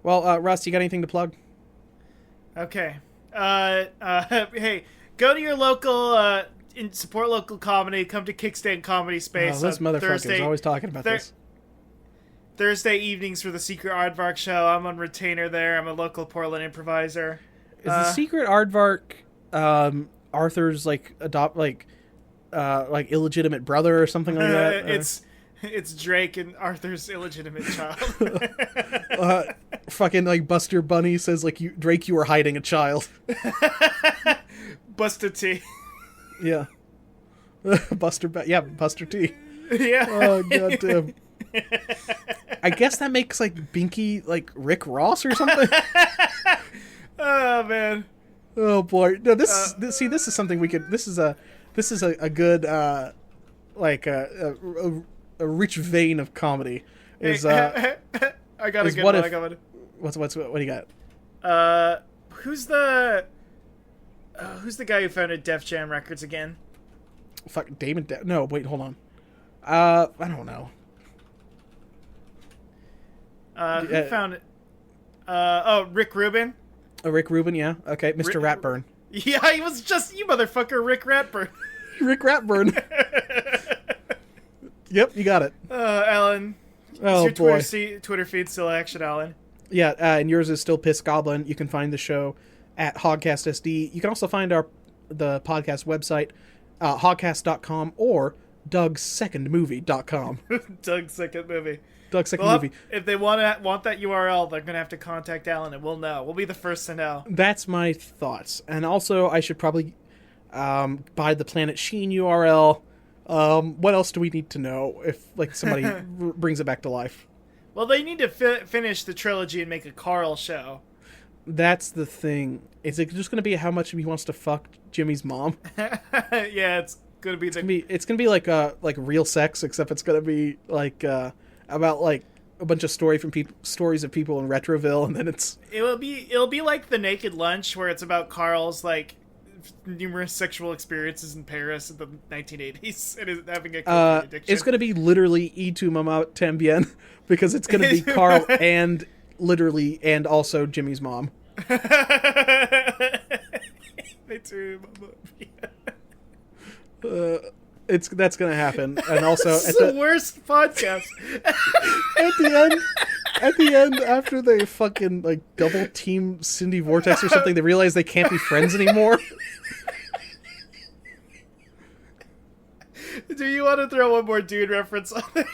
Well, Russ, you got anything to plug? Okay. Hey, go to your local support local comedy. Come to Kickstand Comedy Space. This motherfucker is always talking about this. Thursday evenings for the Secret Aardvark show. I'm on retainer there. I'm a local Portland improviser. Is the Secret Aardvark Arthur's like illegitimate brother or something like that? It's Drake and Arthur's illegitimate child. Fucking like Buster Bunny says like, Drake, you were hiding a child. Buster T. Yeah. Buster T. Yeah. Oh goddamn. I guess that makes like Binky like Rick Ross or something. Oh man. Oh boy. No, this is something we could. This is a good like a rich vein of comedy. Is I got a good one. What do you got? Who's the guy who founded Def Jam Records again? Fuck Damon. No, wait, hold on. I don't know. Who found it? Rick Rubin. Oh, Rick Rubin, yeah. Okay, Mr. Ratburn. Yeah, he was just you, motherfucker, Rick Ratburn. Rick Ratburn. Yep, you got it. Alan. Oh, your boy. Twitter feed still action, Alan? Yeah, and yours is still Piss Goblin. You can find the show at HogcastSD. You can also find the podcast website, hogcast.com or DougSecondMovie.com. Doug's Second Movie. Doug's Second Movie. If they want that URL, they're going to have to contact Alan, and we'll know. We'll be the first to know. That's my thoughts. And also, I should probably buy the Planet Sheen URL. What else do we need to know if like somebody brings it back to life? Well, they need to finish the trilogy and make a Carl show. That's the thing. Is it just going to be how much he wants to fuck Jimmy's mom? Yeah, it's going to be it's going to be like real sex, except it's going to be like about like a bunch of stories of people in Retroville, and then it'll be like The Naked Lunch, where it's about Carl's like numerous sexual experiences in Paris in the 1980s and having a cocaine addiction. It's going to be literally Tu Mama Tambien, because it's going to be Carl and literally and also Jimmy's mom. That's gonna happen. And also It's the worst podcast. at the end, after they fucking like double team Cindy Vortex or something, they realize they can't be friends anymore. Do you want to throw one more Dune reference on there?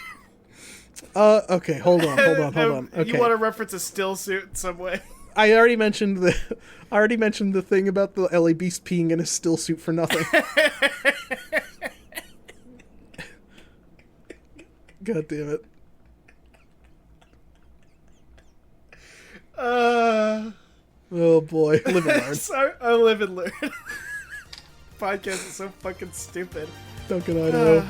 Okay, hold on. Okay. You want to reference a still suit in some way? I already mentioned the thing about the LA Beast peeing in a still suit for nothing. God damn it. Oh boy, live and learn. Sorry, I live and learn. Podcast is so fucking stupid. Duncan Idaho.